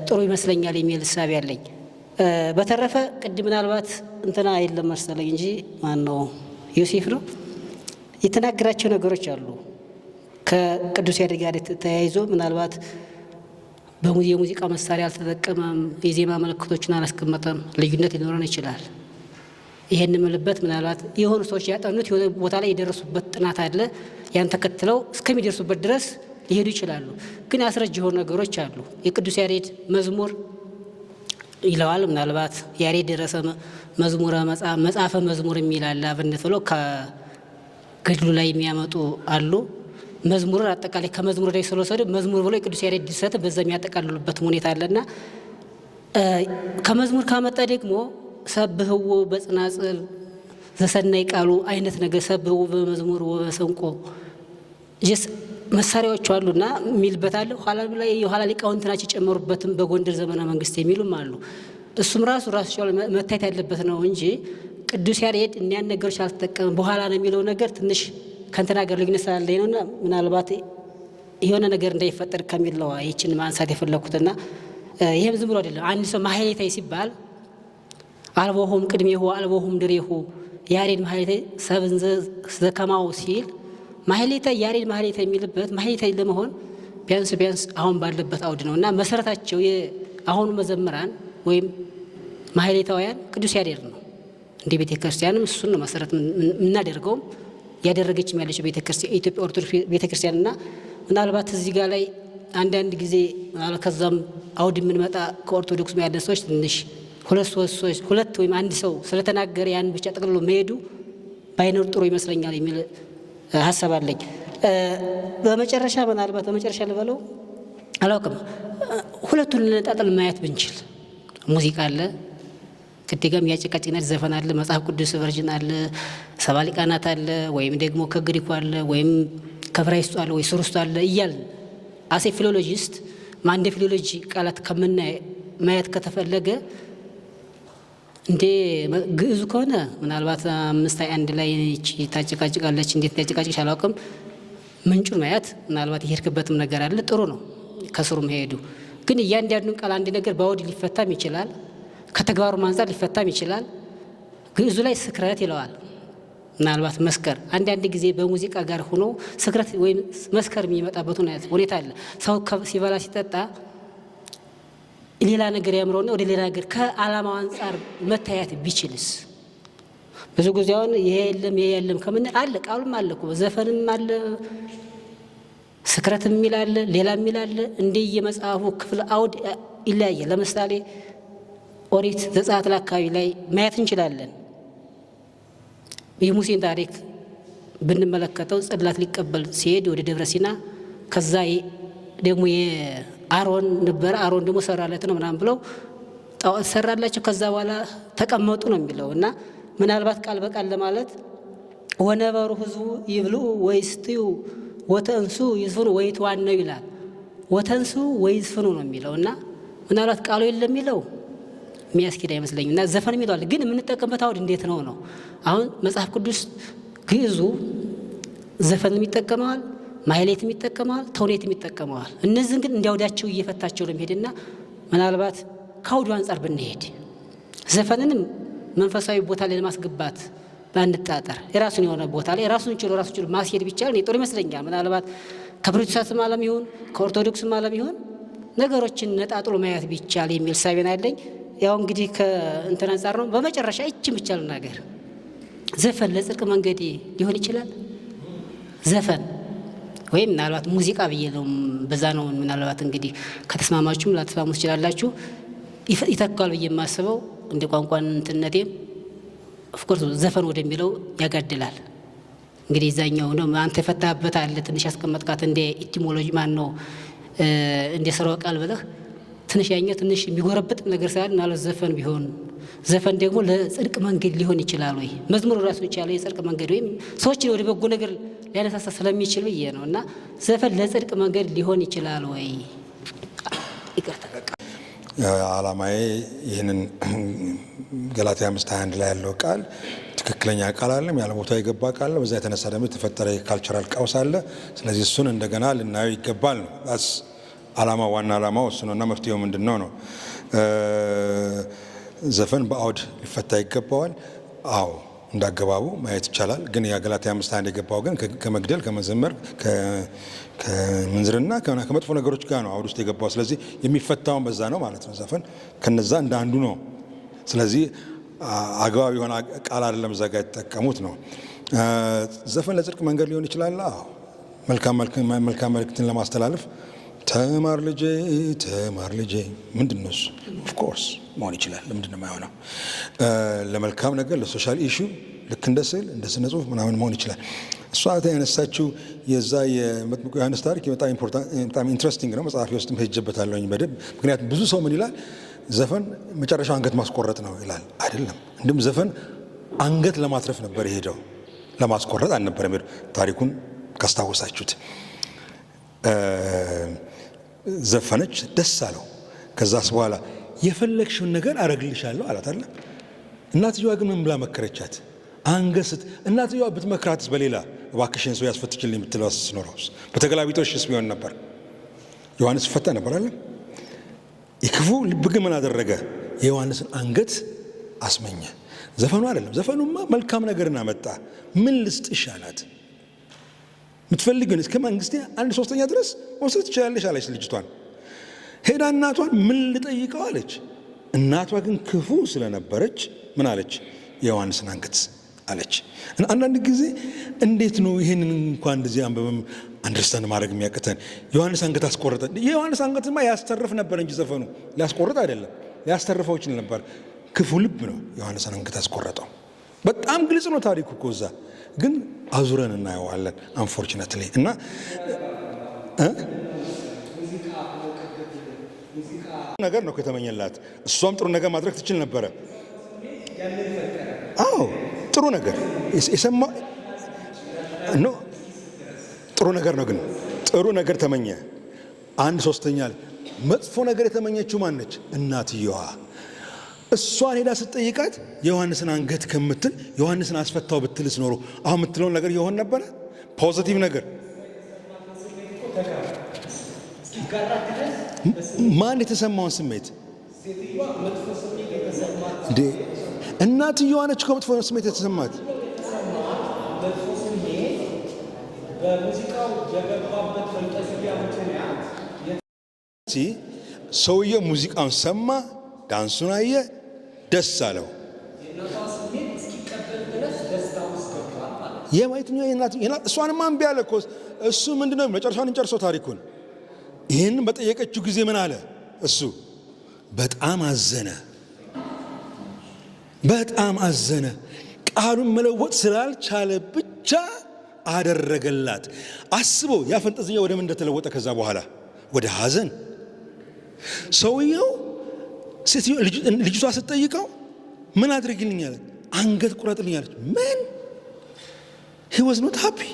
ጥሩ ይመስለኛል የሚል እሳቤ ያለኝ። በተረፈ ቅድም ምናልባት እንትና የለም መሰለኝ እንጂ ማነው ዮሴፍ ነው የተናገራቸው ነገሮች አሉ ከቅዱስ ያሬድ ጋር ተያይዞ ምናልባት የሙዚቃ መሳሪያ አልተጠቀመም፣ የዜማ ምልክቶችን አላስቀመጠም፣ ልዩነት ሊኖረን ይችላል። ይሄን ምልበት ምናልባት የሆኑ ሰዎች ያጠኑት የሆነ ቦታ ላይ የደረሱበት ጥናት አለ። ያን ተከትለው እስከሚደርሱበት ድረስ ሊሄዱ ይችላሉ። ግን አስረጅ የሆኑ ነገሮች አሉ። የቅዱስ ያሬድ መዝሙር ይለዋል። ምናልባት ያሬድ ደረሰ መዝሙረ መጽሐፈ መዝሙር የሚል አለ። አብነት ብለው ከገድሉ ላይ የሚያመጡ አሉ። መዝሙርን አጠቃላይ ከመዝሙር ላይ ስለወሰደ መዝሙር ብሎ የቅዱስ ያሬድ ድርሰት በዛ የሚያጠቃልሉበት ሁኔታ አለና ከመዝሙር ካመጣ ደግሞ ሰብህዎ በጽናጽል ዘሰናይ ቃሉ አይነት ነገር ሰብህዎ በመዝሙር ወበሰንቆ መሳሪያዎቹ አሉና የሚልበት አለ። ኋላ ላይ የኋላ ሊቃውንት ናቸው የጨመሩበትም በጎንደር ዘመነ መንግስት የሚሉም አሉ። እሱም ራሱ መታየት ያለበት ነው እንጂ ቅዱስ ያሬድ እኒያን ነገሮች አልተጠቀምም በኋላ ነው የሚለው ነገር ትንሽ ከንትና ጋር ልዩነት ስላለኝ ነውና ምናልባት የሆነ ነገር እንዳይፈጠር ከሚል ነው ይህችን ማንሳት የፈለኩትና ይሄም ዝም ብሎ አይደለም። አንድ ሰው ማህሌታይ ሲባል አልቦሁም ቅድሜሁ አልቦሁም ድሬሁ ያሬድ ማህሌታይ ሰብን ዘከማው ሲል ማህሌታይ ያሬድ ማህሌታይ የሚልበት ማህሌታይ ለመሆን ቢያንስ አሁን ባለበት አውድ ነውና መሰረታቸው የአሁኑ መዘምራን ወይም ማህሌታውያን ቅዱስ ያሬድ ነው። እንደ ቤተ ክርስቲያንም እሱን ነው መሰረት የምናደርገውም ያደረገችም ያለችው ቤተክርስቲያን ኢትዮጵያ ኦርቶዶክስ ቤተክርስቲያንና ምናልባት እዚህ ጋር ላይ አንዳንድ ጊዜ ከዛም አውድ የምንመጣ ከኦርቶዶክስ ያለን ሰዎች ትንሽ ሁለት ወይም አንድ ሰው ስለተናገረ ያን ብቻ ጠቅልሎ መሄዱ ባይኖር ጥሩ ይመስለኛል የሚል ሀሳብ አለኝ። በመጨረሻ ምናልባት በመጨረሻ ልበለው አላውቅም፣ ሁለቱን ልንጣጥል ማየት ብንችል ሙዚቃ አለ፣ ቅድም ያጨቃጭነት ዘፈን አለ፣ መጽሐፍ ቅዱስ ቨርዥን አለ፣ ሰባ ሊቃናት አለ፣ ወይም ደግሞ ከግሪኩ አለ፣ ወይም ከዕብራይስጡ አለ፣ ወይ ሱርስቱ አለ እያል አሴ ፊሎሎጂስት ማንደ ፊሎሎጂ ቃላት ማየት ከተፈለገ እንዴ ግዕዙ ከሆነ ምናልባት 5:1 ላይ ታጨቃጭቃለች። እንዴት ታጨቃጭቃለች አላውቅም። ምንጩን ማየት ምናልባት የሄድክበትም ነገር አለ፣ ጥሩ ነው ከስሩ መሄዱ። ግን እያንዳንዱን ቃል አንድ ነገር በአውድ ሊፈታም ይችላል፣ ከተግባሩ አንፃር ሊፈታም ይችላል። ግዕዙ ላይ ስክረት ይለዋል። ምናልባት መስከር አንዳንድ ጊዜ በሙዚቃ ጋር ሆኖ ስክረት ወይም መስከር የሚመጣበት ሁኔታ አለ። ሰው ሲበላ ሲጠጣ ሌላ ነገር ያምረውና ወደ ሌላ ነገር ከዓላማው አንፃር መታየት ቢችልስ? ብዙ ጊዜ አሁን ይሄ የለም ከምን አለ ቃሉም አለ እኮ ዘፈንም አለ ስክረትም የሚል አለ ሌላም የሚል አለ። እንደየመጽሐፉ ክፍል አውድ ይለያያል። ለምሳሌ ኦሪት ዘጸአት አካባቢ ላይ ማየት እንችላለን። የሙሴን ታሪክ ብንመለከተው ጽላት ሊቀበል ሲሄድ ወደ ደብረ ሲና ከዛ ደግሞ የአሮን ነበረ። አሮን ደግሞ ሰራለት ነው ምናምን ብለው ጣዖት ሰራላቸው። ከዛ በኋላ ተቀመጡ ነው የሚለው እና ምናልባት ቃል በቃል ለማለት ወነበሩ ህዝቡ ይብሉ ወይስትዩ ወተንሱ ይዝፍኑ ወይትዋነው ይላል። ወተንሱ ወይዝፍኑ ነው የሚለው እና ምናልባት ቃሉ የለም የሚለው የሚያስኬድ አይመስለኝም። እና ዘፈን የሚለው አለ፣ ግን የምንጠቀምበት አውድ እንዴት ነው ነው? አሁን መጽሐፍ ቅዱስ ግዕዙ ዘፈንም ይጠቀመዋል፣ ማህሌትም ይጠቀመዋል፣ ተውኔትም ይጠቀመዋል። እነዚህን ግን እንዲያውዳቸው እየፈታቸው ለመሄድና ምናልባት ከአውዱ አንጻር ብንሄድ ዘፈንንም መንፈሳዊ ቦታ ላይ ለማስገባት ባንጣጠር የራሱን የሆነ ቦታ ላይ ራሱን ችሎ ማስሄድ ቢቻል እኔ ጥሩ ይመስለኛል። ምናልባት ከፕሮቴስታንትም ዓለም ይሁን ከኦርቶዶክስም ዓለም ይሁን ነገሮችን ነጣጥሎ ማየት ቢቻል የሚል ሳቢና ያለኝ። ያው እንግዲህ ከእንትን አንጻር ነው። በመጨረሻ እቺ ብቻል ነገር ዘፈን ለጽድቅ መንገድ ሊሆን ይችላል። ዘፈን ወይም ምናልባት ሙዚቃ ብዬ ነው በዛ ነው። ምናልባት እንግዲህ ከተስማማችሁም ላትስማሙ ትችላላችሁ። ይተካል ብዬ የማስበው እንደ ቋንቋን እንትነቴም ኦፍኮርስ ዘፈን ወደሚለው ያጋድላል። እንግዲህ እዛኛው ነው አንተ የፈታህበት አለ ትንሽ ያስቀመጥካት እንደ ኢቲሞሎጂ ማን ነው እንደ ስራው ቃል ብለህ ትንሽ ያኛው ትንሽ የሚጎረብጥ ነገር ሳይሆን ማለት ዘፈን ቢሆን ዘፈን ደግሞ ለጽድቅ መንገድ ሊሆን ይችላል ወይ? መዝሙር ራሱ ይቻላል የጽድቅ መንገድ ወይም ሰዎችን ወደ በጎ ነገር ሊያነሳሳ ስለሚችል ብዬ ነው። እና ዘፈን ለጽድቅ መንገድ ሊሆን ይችላል ወይ? ይቅርታ ዓላማዬ ይህንን ገላትያ 5:21 ላይ ያለው ቃል ትክክለኛ ቃል አለም ያለ ቦታ የገባ ቃል ነው። በዛ የተነሳ ደግሞ የተፈጠረ የካልቸራል ቀውስ አለ። ስለዚህ እሱን እንደገና ልናየው ይገባል ነው ዓላማ። ዋና ዓላማው እሱ ነውና መፍትሄው ምንድነው ነው? ዘፈን በአውድ ሊፈታ ይገባዋል። አዎ እንዳገባቡ ማየት ይቻላል። ግን የገላትያ 5:21 የገባው ግን ከመግደል ከመዘመር ከምንዝርና ከመጥፎ ነገሮች ጋር ነው አውድ ውስጥ የገባው። ስለዚህ የሚፈታውን በዛ ነው ማለት ነው። ዘፈን ከነዛ እንደ አንዱ ነው። ስለዚህ አግባብ የሆነ ቃል አይደለም እዛ ጋር የተጠቀሙት ነው። ዘፈን ለጽድቅ መንገድ ሊሆን ይችላል። አዎ መልካም መልእክትን ለማስተላለፍ ተማር ልጄ ምንድን ነው እሱ? ኦፍኮርስ መሆን ይችላል። ለምንድን ነው የማይሆነው? ለመልካም ነገር ለሶሻል ኢሹ ልክ እንደ ስዕል እንደ ስነ ጽሁፍ ምናምን መሆን ይችላል። እሷ ያነሳችው የዛ የመጥምቁ ዮሐንስ ታሪክ በጣም ኢንትረስቲንግ ነው። መጽሐፊ ውስጥም ሄጄበታለሁኝ በደንብ። ምክንያቱም ብዙ ሰው ምን ይላል? ዘፈን መጨረሻው አንገት ማስቆረጥ ነው ይላል። አይደለም። እንዲሁም ዘፈን አንገት ለማትረፍ ነበር የሄደው፣ ለማስቆረጥ አልነበረም የሄደው። ታሪኩን ካስታወሳችሁት ዘፈነች፣ ደስ አለው። ከዛስ በኋላ የፈለግሽውን ነገር አረግልሻለሁ አላት አለ። እናትየዋ ግን ምን ብላ መከረቻት? አንገስት እናትየዋ ብትመክራትስ በሌላ እባክሽን ሰው ያስፈትችልኝ የምትለው ስኖረውስ በተገላቢጦሽስ ቢሆን ነበር? ዮሐንስ ፈታ ነበር አለ። የክፉ ልብ ግን ምን አደረገ? የዮሐንስን አንገት አስመኘ። ዘፈኑ አይደለም። ዘፈኑማ መልካም ነገርን አመጣ። ምን ልስጥሽ አላት። የምትፈልጊውን እስከ መንግስቴ 1/3 ድረስ መውሰድ ትችላለሽ አለች ልጅቷን። ሄዳ እናቷን ምን ልጠይቀው አለች። እናቷ ግን ክፉ ስለነበረች ምን አለች? የዮሐንስን አንገት አለች። አንዳንድ ጊዜ እንዴት ነው ይሄንን እንኳን እንደዚህ አንበበም አንደርስታንድ ማድረግ የሚያቅተን? ዮሐንስ አንገት አስቆረጠ። የዮሐንስ አንገትማ ያስተርፍ ነበር እንጂ ዘፈኑ ሊያስቆርጥ አይደለም፣ ሊያስተርፈው ይችል ነበር። ክፉ ልብ ነው ዮሐንስን አንገት አስቆረጠው። በጣም ግልጽ ነው ታሪኩ እኮ እዛ፣ ግን አዙረን እናየዋለን አንፎርቹኔትሊ። እና ነገር ነው ከተመኘላት፣ እሷም ጥሩ ነገር ማድረግ ትችል ነበረ። አዎ ጥሩ ነገር የሰማ ኖ ጥሩ ነገር ነው። ግን ጥሩ ነገር ተመኘ። አንድ ሶስተኛ መጥፎ ነገር የተመኘችው ማነች? እናትየዋ። እሷን ሄዳ ስትጠይቃት የዮሐንስን አንገት ከምትል ዮሐንስን አስፈታው ብትልስ ኖሮ አሁን የምትለውን ነገር ይሆን ነበረ? ፖዚቲቭ ነገር ማን የተሰማውን ስሜት እንዴ? እናትየዋ ነች እኮ መጥፎ ስሜት የተሰማት። ሰውየው ሙዚቃውን ሰማ፣ ዳንሱን አየ፣ ደስ አለው። የማይትኛው እሷንማ እምቢ አለ እኮ እሱ። ምንድነው መጨረሻውን እንጨርሰው ታሪኩን። ይህን በጠየቀችው ጊዜ ምን አለ እሱ? በጣም አዘነ፣ በጣም አዘነ። ቃሉን መለወጥ ስላልቻለ ብቻ አደረገላት። አስበው ያ ፈንጠዝያ ወደ ምን እንደተለወጠ ከዛ በኋላ ወደ ሐዘን። ሰውየው ልጅቷ ስትጠይቀው ምን አድርግልኛለች? አንገት ቁረጥልኛለች። ምን he was not happy።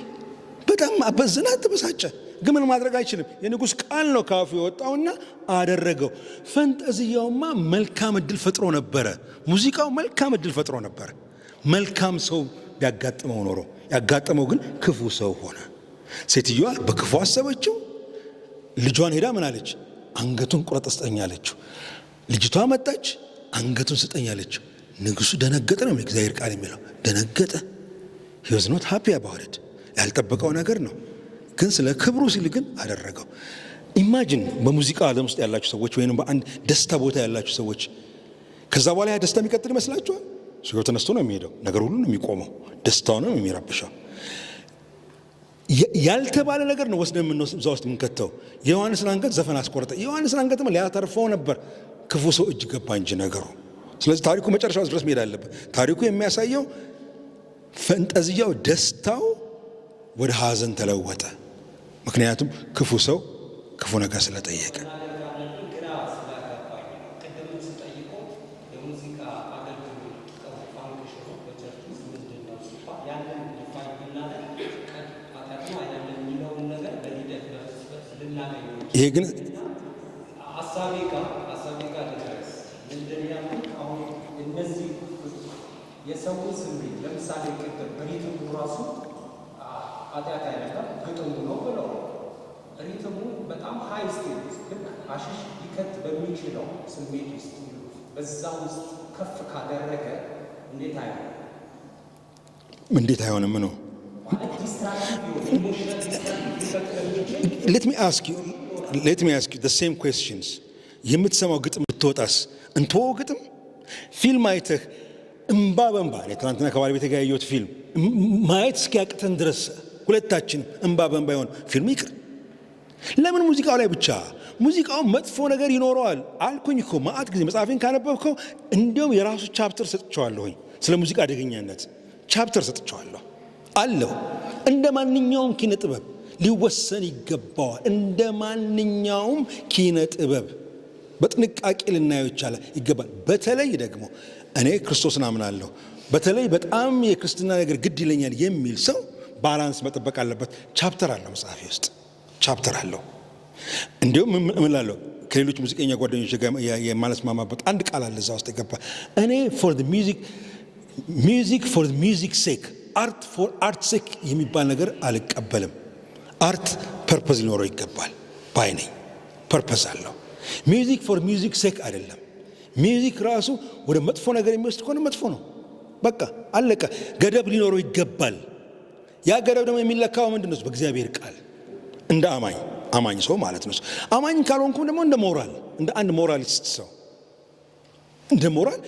በጣም አበዘና፣ ተበሳጨ። ግን ምን ማድረግ አይችልም። የንጉሥ ቃል ነው ካፉ የወጣውና አደረገው። ፈንጠዝያውማ መልካም እድል ፈጥሮ ነበረ። ሙዚቃው መልካም እድል ፈጥሮ ነበረ። መልካም ሰው ቢያጋጥመው ኖሮ፣ ያጋጠመው ግን ክፉ ሰው ሆነ። ሴትዮዋ በክፉ አሰበችው። ልጇን ሄዳ ምን አለች? አንገቱን ቁረጥ ስጠኝ አለችው። ልጅቷ መጣች፣ አንገቱን ስጠኝ አለችው። ንጉሡ ደነገጠ ነው እግዚአብሔር ቃል የሚለው። ደነገጠ። he was not happy about it። ያልጠበቀው ነገር ነው። ግን ስለ ክብሩ ሲል ግን አደረገው። ኢማጂን በሙዚቃ ዓለም ውስጥ ያላችሁ ሰዎች ወይንም በአንድ ደስታ ቦታ ያላችሁ ሰዎች ከዛ በኋላ ያ ደስታ የሚቀጥል ይመስላችኋል? ሰው ተነስቶ ነው የሚሄደው። ነገር ሁሉ ነው የሚቆመው። ደስታው ነው የሚረብሸው። ያልተባለ ነገር ነው ወስደን እዛ ውስጥ የምንከተው። የዮሐንስን አንገት ዘፈን አስቆረጠ። የዮሐንስን አንገትም ሊያተርፈው ነበር፣ ክፉ ሰው እጅ ገባ እንጂ ነገሩ። ስለዚህ ታሪኩ መጨረሻው ድረስ መሄድ አለበት። ታሪኩ የሚያሳየው ፈንጠዝያው ደስታው ወደ ሐዘን ተለወጠ። ምክንያቱም ክፉ ሰው ክፉ ነገር ስለጠየቀ። ይሄ ግን አሳቤ ጋር ድረስ ምንድን ያሉት አሁን እነዚህ የሰውን ስሜት ለምሳሌ ቅድም ሪትሙ ራሱ ኃጢአት አይደለም ግጥሙ ነው ብለው ሪትሙ በጣም ሀይ ስቴት ውስጥ ግን አሽሽ ሊከት በሚችለው ስሜት ውስጥ በዛ ውስጥ ከፍ ካደረገ እንዴት አይሆንም? እንዴት አይሆንም ነው? Let me ask you the same questions። የምትሰማው ግጥም ብትወጣስ እንተወ ግጥም ፊልም አይተህ እምባ በእምባ ትናንትና ከባለቤቴ ጋር ያየሁት ፊልም ማየት እስኪያቅተን ድረስ ሁለታችን እምባ በእምባ ይሆን ፊልም ይቅር። ለምን ሙዚቃው ላይ ብቻ? ሙዚቃው መጥፎ ነገር ይኖረዋል አልኩኝ እኮ ማአት ጊዜ መጽሐፌን ካነበብከው እንዲሁም የራሱ ቻፕተር ሰጥቼዋለሁኝ። ስለ ሙዚቃ አደገኛነት ቻፕተር ሰጥቼዋለሁ አለው። እንደ ማንኛውም ኪነ ጥበብ ሊወሰን ይገባዋል። እንደ ማንኛውም ኪነ ጥበብ በጥንቃቄ ልናየው ይገባል። በተለይ ደግሞ እኔ ክርስቶስን አምናለሁ፣ በተለይ በጣም የክርስትና ነገር ግድ ይለኛል የሚል ሰው ባላንስ መጠበቅ አለበት። ቻፕተር አለው መጽሐፌ ውስጥ ቻፕተር አለው። እንዲሁም እምላለሁ ከሌሎች ሙዚቀኛ ጓደኞች ጋር የማለስማማበት አንድ ቃል አለ እዛ ውስጥ የገባ እኔ ፎር ሚውዚክ ሴክ አርት ፎር አርት ሴክ የሚባል ነገር አልቀበልም። አርት ፐርፐዝ ሊኖረው ይገባል ባይ ነኝ። ፐርፐዝ አለው። ሚውዚክ ፎር ሚውዚክ ሴክ አይደለም። ሚውዚክ ራሱ ወደ መጥፎ ነገር የሚወስድ ከሆነ መጥፎ ነው። በቃ አለቀ። ገደብ ሊኖረው ይገባል። ያ ገደብ ደግሞ የሚለካው ምንድን ነው? በእግዚአብሔር ቃል። እንደ አማኝ ሰው ማለት ነው። አማኝ ካልሆንኩም ደግሞ እንደ አንድ ሞራሊስት ሰው እንደ ሞራል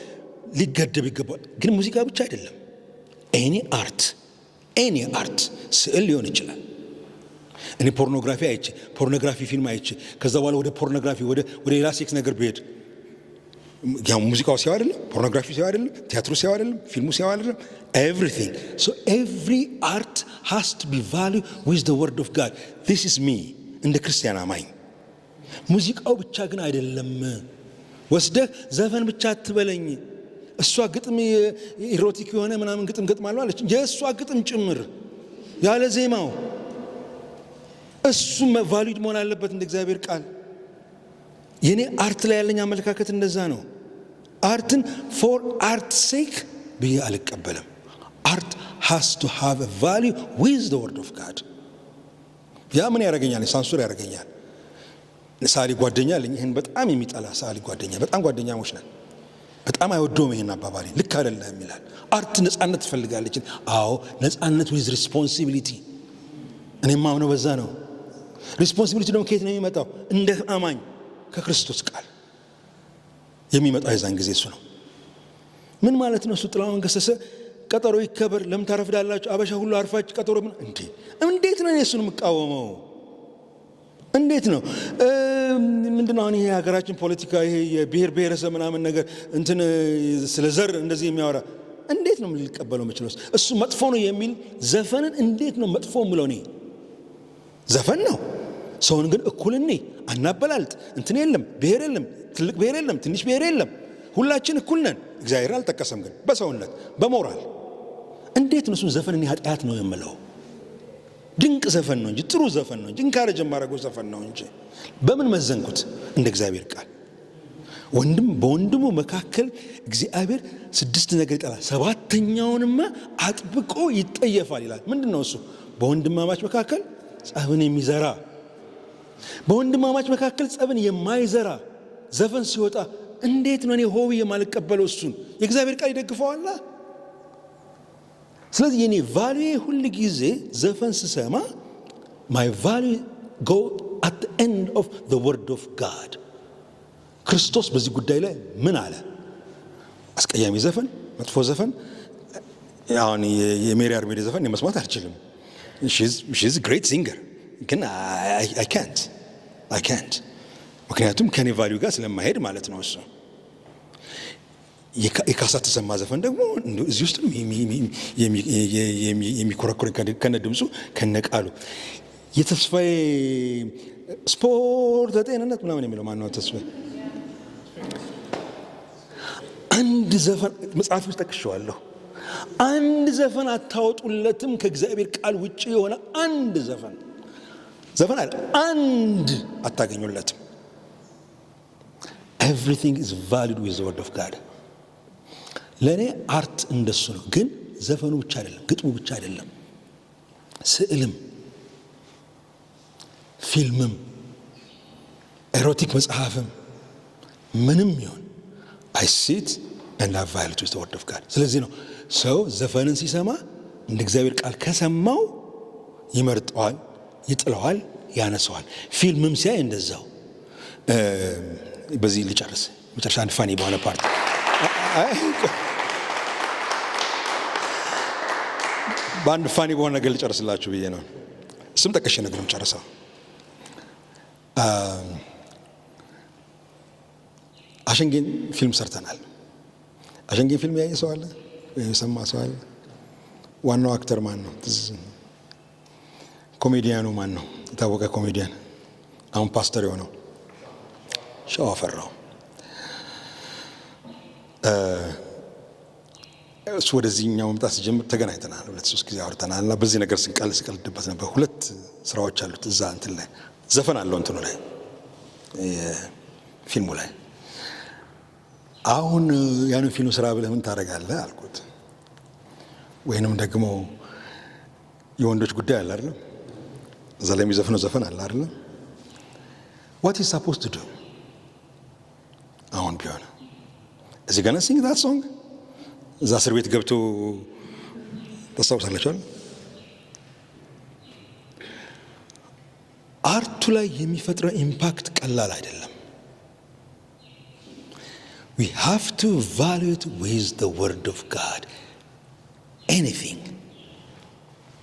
ሊገደብ ይገባል። ግን ሙዚቃ ብቻ አይደለም። ኤኒ አርት ስዕል ሊሆን ይችላል። እኔ ፖርኖግራፊ ፊልም አይቼ ከዛ በኋላ ወደ ፖርኖግራፊ ወደ ሌላ ሴክስ ነገር ብሄድ ያው ሙዚቃው ሲያው አይደለም፣ ፖርኖግራፊ ሲያው አይደለም፣ ቲያትሩ ሲያው አይደለም፣ ፊልሙ ሲያው አይደለም። everything. So every art has to be valued with the word of God. This is me እንደ ክርስቲያን አማኝ። ሙዚቃው ብቻ ግን አይደለም። ወስደህ ዘፈን ብቻ አትበለኝ። እሷ ግጥም ኢሮቲክ የሆነ ምናምን ግጥም ገጥማለሁ አለች። የእሷ ግጥም ጭምር ያለ ዜማው እሱ ቫሊድ መሆን አለበት እንደ እግዚአብሔር ቃል። የኔ አርት ላይ ያለኝ አመለካከት እንደዛ ነው። አርትን ፎር አርት ሴክ ብዬ አልቀበልም። አርት has to have a value with the word of God። ያ ምን ያደርገኛል? ሳንሱር ያደርገኛል። ሳሊ ጓደኛ አለኝ፣ ይህን በጣም የሚጠላ ሳሊ ጓደኛ፣ በጣም ጓደኛሞች ነን። በጣም አይወደውም ይሄን አባባሌ፣ ልክ አይደለም ይላል። አርት ነጻነት ትፈልጋለች። አዎ ነጻነት with responsibility። እኔም ማምነው በዛ ነው። ሪስፖንሲቢሊቲ ደግሞ ከየት ነው የሚመጣው? እንደ አማኝ ከክርስቶስ ቃል የሚመጣው የዛን ጊዜ እሱ ነው። ምን ማለት ነው? እሱ ጥላሁን ገሰሰ ቀጠሮ ይከበር፣ ለምን ታረፍዳላችሁ? አበሻ ሁሉ አርፋች ቀጠሮ እንዴት ነው እሱን የምቃወመው? እንዴት ነው? ምንድነው አሁን ይሄ ሀገራችን ፖለቲካ ይሄ የብሔር ብሔረሰብ ምናምን ነገር እንትን ስለ ዘር እንደዚህ የሚያወራ እንዴት ነው ልቀበለው የምችለው? እሱ መጥፎ ነው የሚል ዘፈንን እንዴት ነው መጥፎ የምለው? እኔ ዘፈን ነው። ሰውን ግን እኩልኔ አናበላልጥ። እንትን የለም፣ ብሔር የለም፣ ትልቅ ብሔር የለም፣ ትንሽ ብሔር የለም፣ ሁላችን እኩል ነን። እግዚአብሔር አልጠቀሰም ግን በሰውነት በሞራል እንዴት ነው እሱን ዘፈን እኔ ኃጢአት ነው የምለው? ድንቅ ዘፈን ነው እንጂ ጥሩ ዘፈን ነው እንጂ እንካረጅ የማደርገው ዘፈን ነው እንጂ በምን መዘንኩት? እንደ እግዚአብሔር ቃል ወንድም በወንድሙ መካከል እግዚአብሔር 6 ነገር ይጠላል፣ 7ኛውንማ አጥብቆ ይጠየፋል ይላል። ምንድን ነው እሱ? በወንድማማች መካከል ጸብን የሚዘራ፣ በወንድማማች መካከል ጸብን የማይዘራ ዘፈን ሲወጣ እንዴት ነው እኔ ሆቢ የማልቀበለው? እሱን የእግዚአብሔር ቃል ይደግፈዋል። ስለዚህ የኔ ቫልዩ ሁሉ ጊዜ ዘፈን ስሰማ my value go at the end of the word of God። ክርስቶስ በዚህ ጉዳይ ላይ ምን አለ? አስቀያሚ ዘፈን፣ መጥፎ ዘፈን፣ አሁን የሜሪ አርሜዴ ዘፈን የመስማት አልችልም። she's a great singer ግን I can't ምክንያቱም ከኔ ቫልዩ ጋር ስለማይሄድ ማለት ነው እሱ። የካሳ ተሰማ ዘፈን ደግሞ እዚህ ውስጥ የሚኮረኮር ከነ ድምፁ ከነ ቃሉ። የተስፋዬ ስፖርት ጤንነት ምናምን የሚለው ማነው? ተስፋዬ አንድ ዘፈን መጽሐፍ ውስጥ ጠቅሼዋለሁ። አንድ ዘፈን አታወጡለትም ከእግዚአብሔር ቃል ውጭ የሆነ አንድ ዘፈን አለ፣ አንድ አታገኙለትም። everything is valued with the word of God። ለኔ አርት እንደሱ ነው። ግን ዘፈኑ ብቻ አይደለም፣ ግጥሙ ብቻ አይደለም፣ ስዕልም፣ ፊልምም፣ ኤሮቲክ መጽሐፍም ምንም ይሁን I sit and I value with the word of God። ስለዚህ ነው ሰው ዘፈንን ሲሰማ እንደ እግዚአብሔር ቃል ከሰማው ይመርጠዋል፣ ይጥለዋል፣ ያነሰዋል። ፊልምም ሲያይ እንደዛው። በዚህ ልጨርስ፣ መጨረሻ አንድ ፋኒ በሆነ ፓርት በአንድ ፋኒ በሆነ ነገር ልጨርስላችሁ ብዬ ነው። ስም ጠቀሽ ነገርም ጨርሰው አሸንጌን ፊልም ሰርተናል። አሸንጌን ፊልም ያየ ሰው አለ? የሰማ ሰው አለ? ዋናው አክተር ማን ነው? ኮሜዲያኑ ማን ነው? የታወቀ ኮሜዲያን አሁን ፓስተር የሆነው ሸዋ ፈራው። እሱ ወደዚህኛው መምጣት ሲጀምር ተገናኝተናል፣ 2-3 ጊዜ አውርተናል። እና በዚህ ነገር ስንቀልድበት ነበር። 2 ስራዎች አሉት እዛ እንትን ላይ ዘፈን አለው እንትኑ ላይ ፊልሙ ላይ። አሁን ያንን ፊልም ስራ ብለህ ምን ታደርጋለህ አልኩት። ወይንም ደግሞ የወንዶች ጉዳይ አለ አይደል? እዛ ላይ የሚዘፍነው ዘፈን አለ አይደል? what is supposed to do አሁን ቢሆን is he gonna sing that song? እዛ እስር ቤት ገብቶ ታስታውሳላችኋል? አርቱ ላይ የሚፈጥረው ኢምፓክት ቀላል አይደለም። we have to value it with the word of God። anything,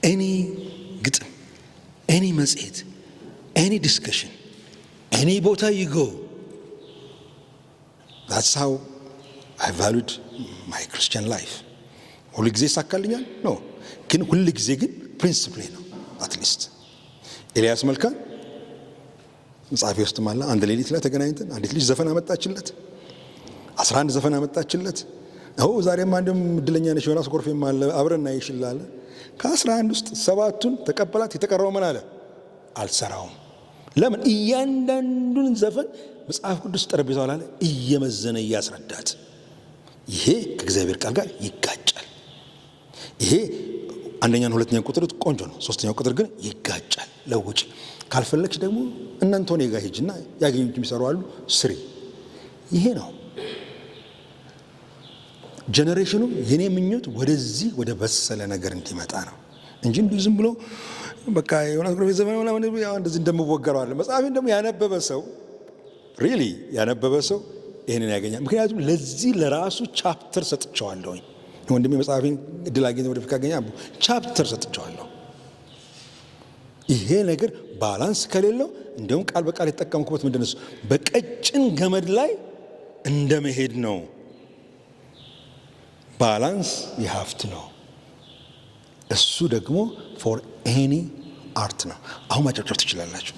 any ግጥም፣ any መጽሔት፣ any discussion, any ቦታ you go, that's how I valued my Christian life። ሁሉ ጊዜ ይሳካልኛል ነው፣ ግን ሁሉ ጊዜ ግን ፕሪንሲፕል ነው። አትሊስት ኤልያስ መልካ መጽሐፌ ውስጥ ማለት አንድ ሌሊት ላይ ተገናኝተን አንዲት ልጅ ዘፈን አመጣችለት፣ 11 ዘፈን አመጣችለት። ዛሬም አንድም እድለኛ ነሽ ዮናስ ጎርፌም አለ አብረና ይሽላል። ከ11 ውስጥ 7ቱን ተቀበላት። የተቀረው ምን አለ? አልሰራውም። ለምን? እያንዳንዱን ዘፈን መጽሐፍ ቅዱስ ጠረጴዛው ላይ እየመዘነ እያስረዳት፣ ይሄ ከእግዚአብሔር ቃል ጋር ይጋጫል። ይሄ አንደኛና ሁለተኛ ቁጥር ቆንጆ ነው። ሶስተኛው ቁጥር ግን ይጋጫል። ለውጭ ካልፈለግሽ ደግሞ እናንተው ጋር ሂጂና ያገኙት የሚሰሩ አሉ ስሪ። ይሄ ነው ጀነሬሽኑ። የኔ ምኞት ወደዚህ ወደ በሰለ ነገር እንዲመጣ ነው እንጂ እንዲሁ ዝም ብሎ በቃ ዮናስ ጎርፌ ዘመን ምናምን ያው እንደዚህ እንደምወገረው አለ። መጽሐፌን ደግሞ ያነበበ ሰው ሪሊ ያነበበ ሰው ይሄንን ያገኛል። ምክንያቱም ለዚህ ለራሱ ቻፕተር ሰጥቼዋለሁ። ወንድሜ መጽሐፌን እድል አገኘ ወደፊት ካገኘ ቻፕተር ሰጥቼዋለሁ። ይሄ ነገር ባላንስ ከሌለው እንደውም ቃል በቃል የተጠቀምኩበት ምንድን ነው? በቀጭን ገመድ ላይ እንደ መሄድ ነው። ባላንስ የሀፍት ነው። እሱ ደግሞ ፎር ኤኒ አርት ነው። አሁን ማጨብጨብ ትችላላችሁ።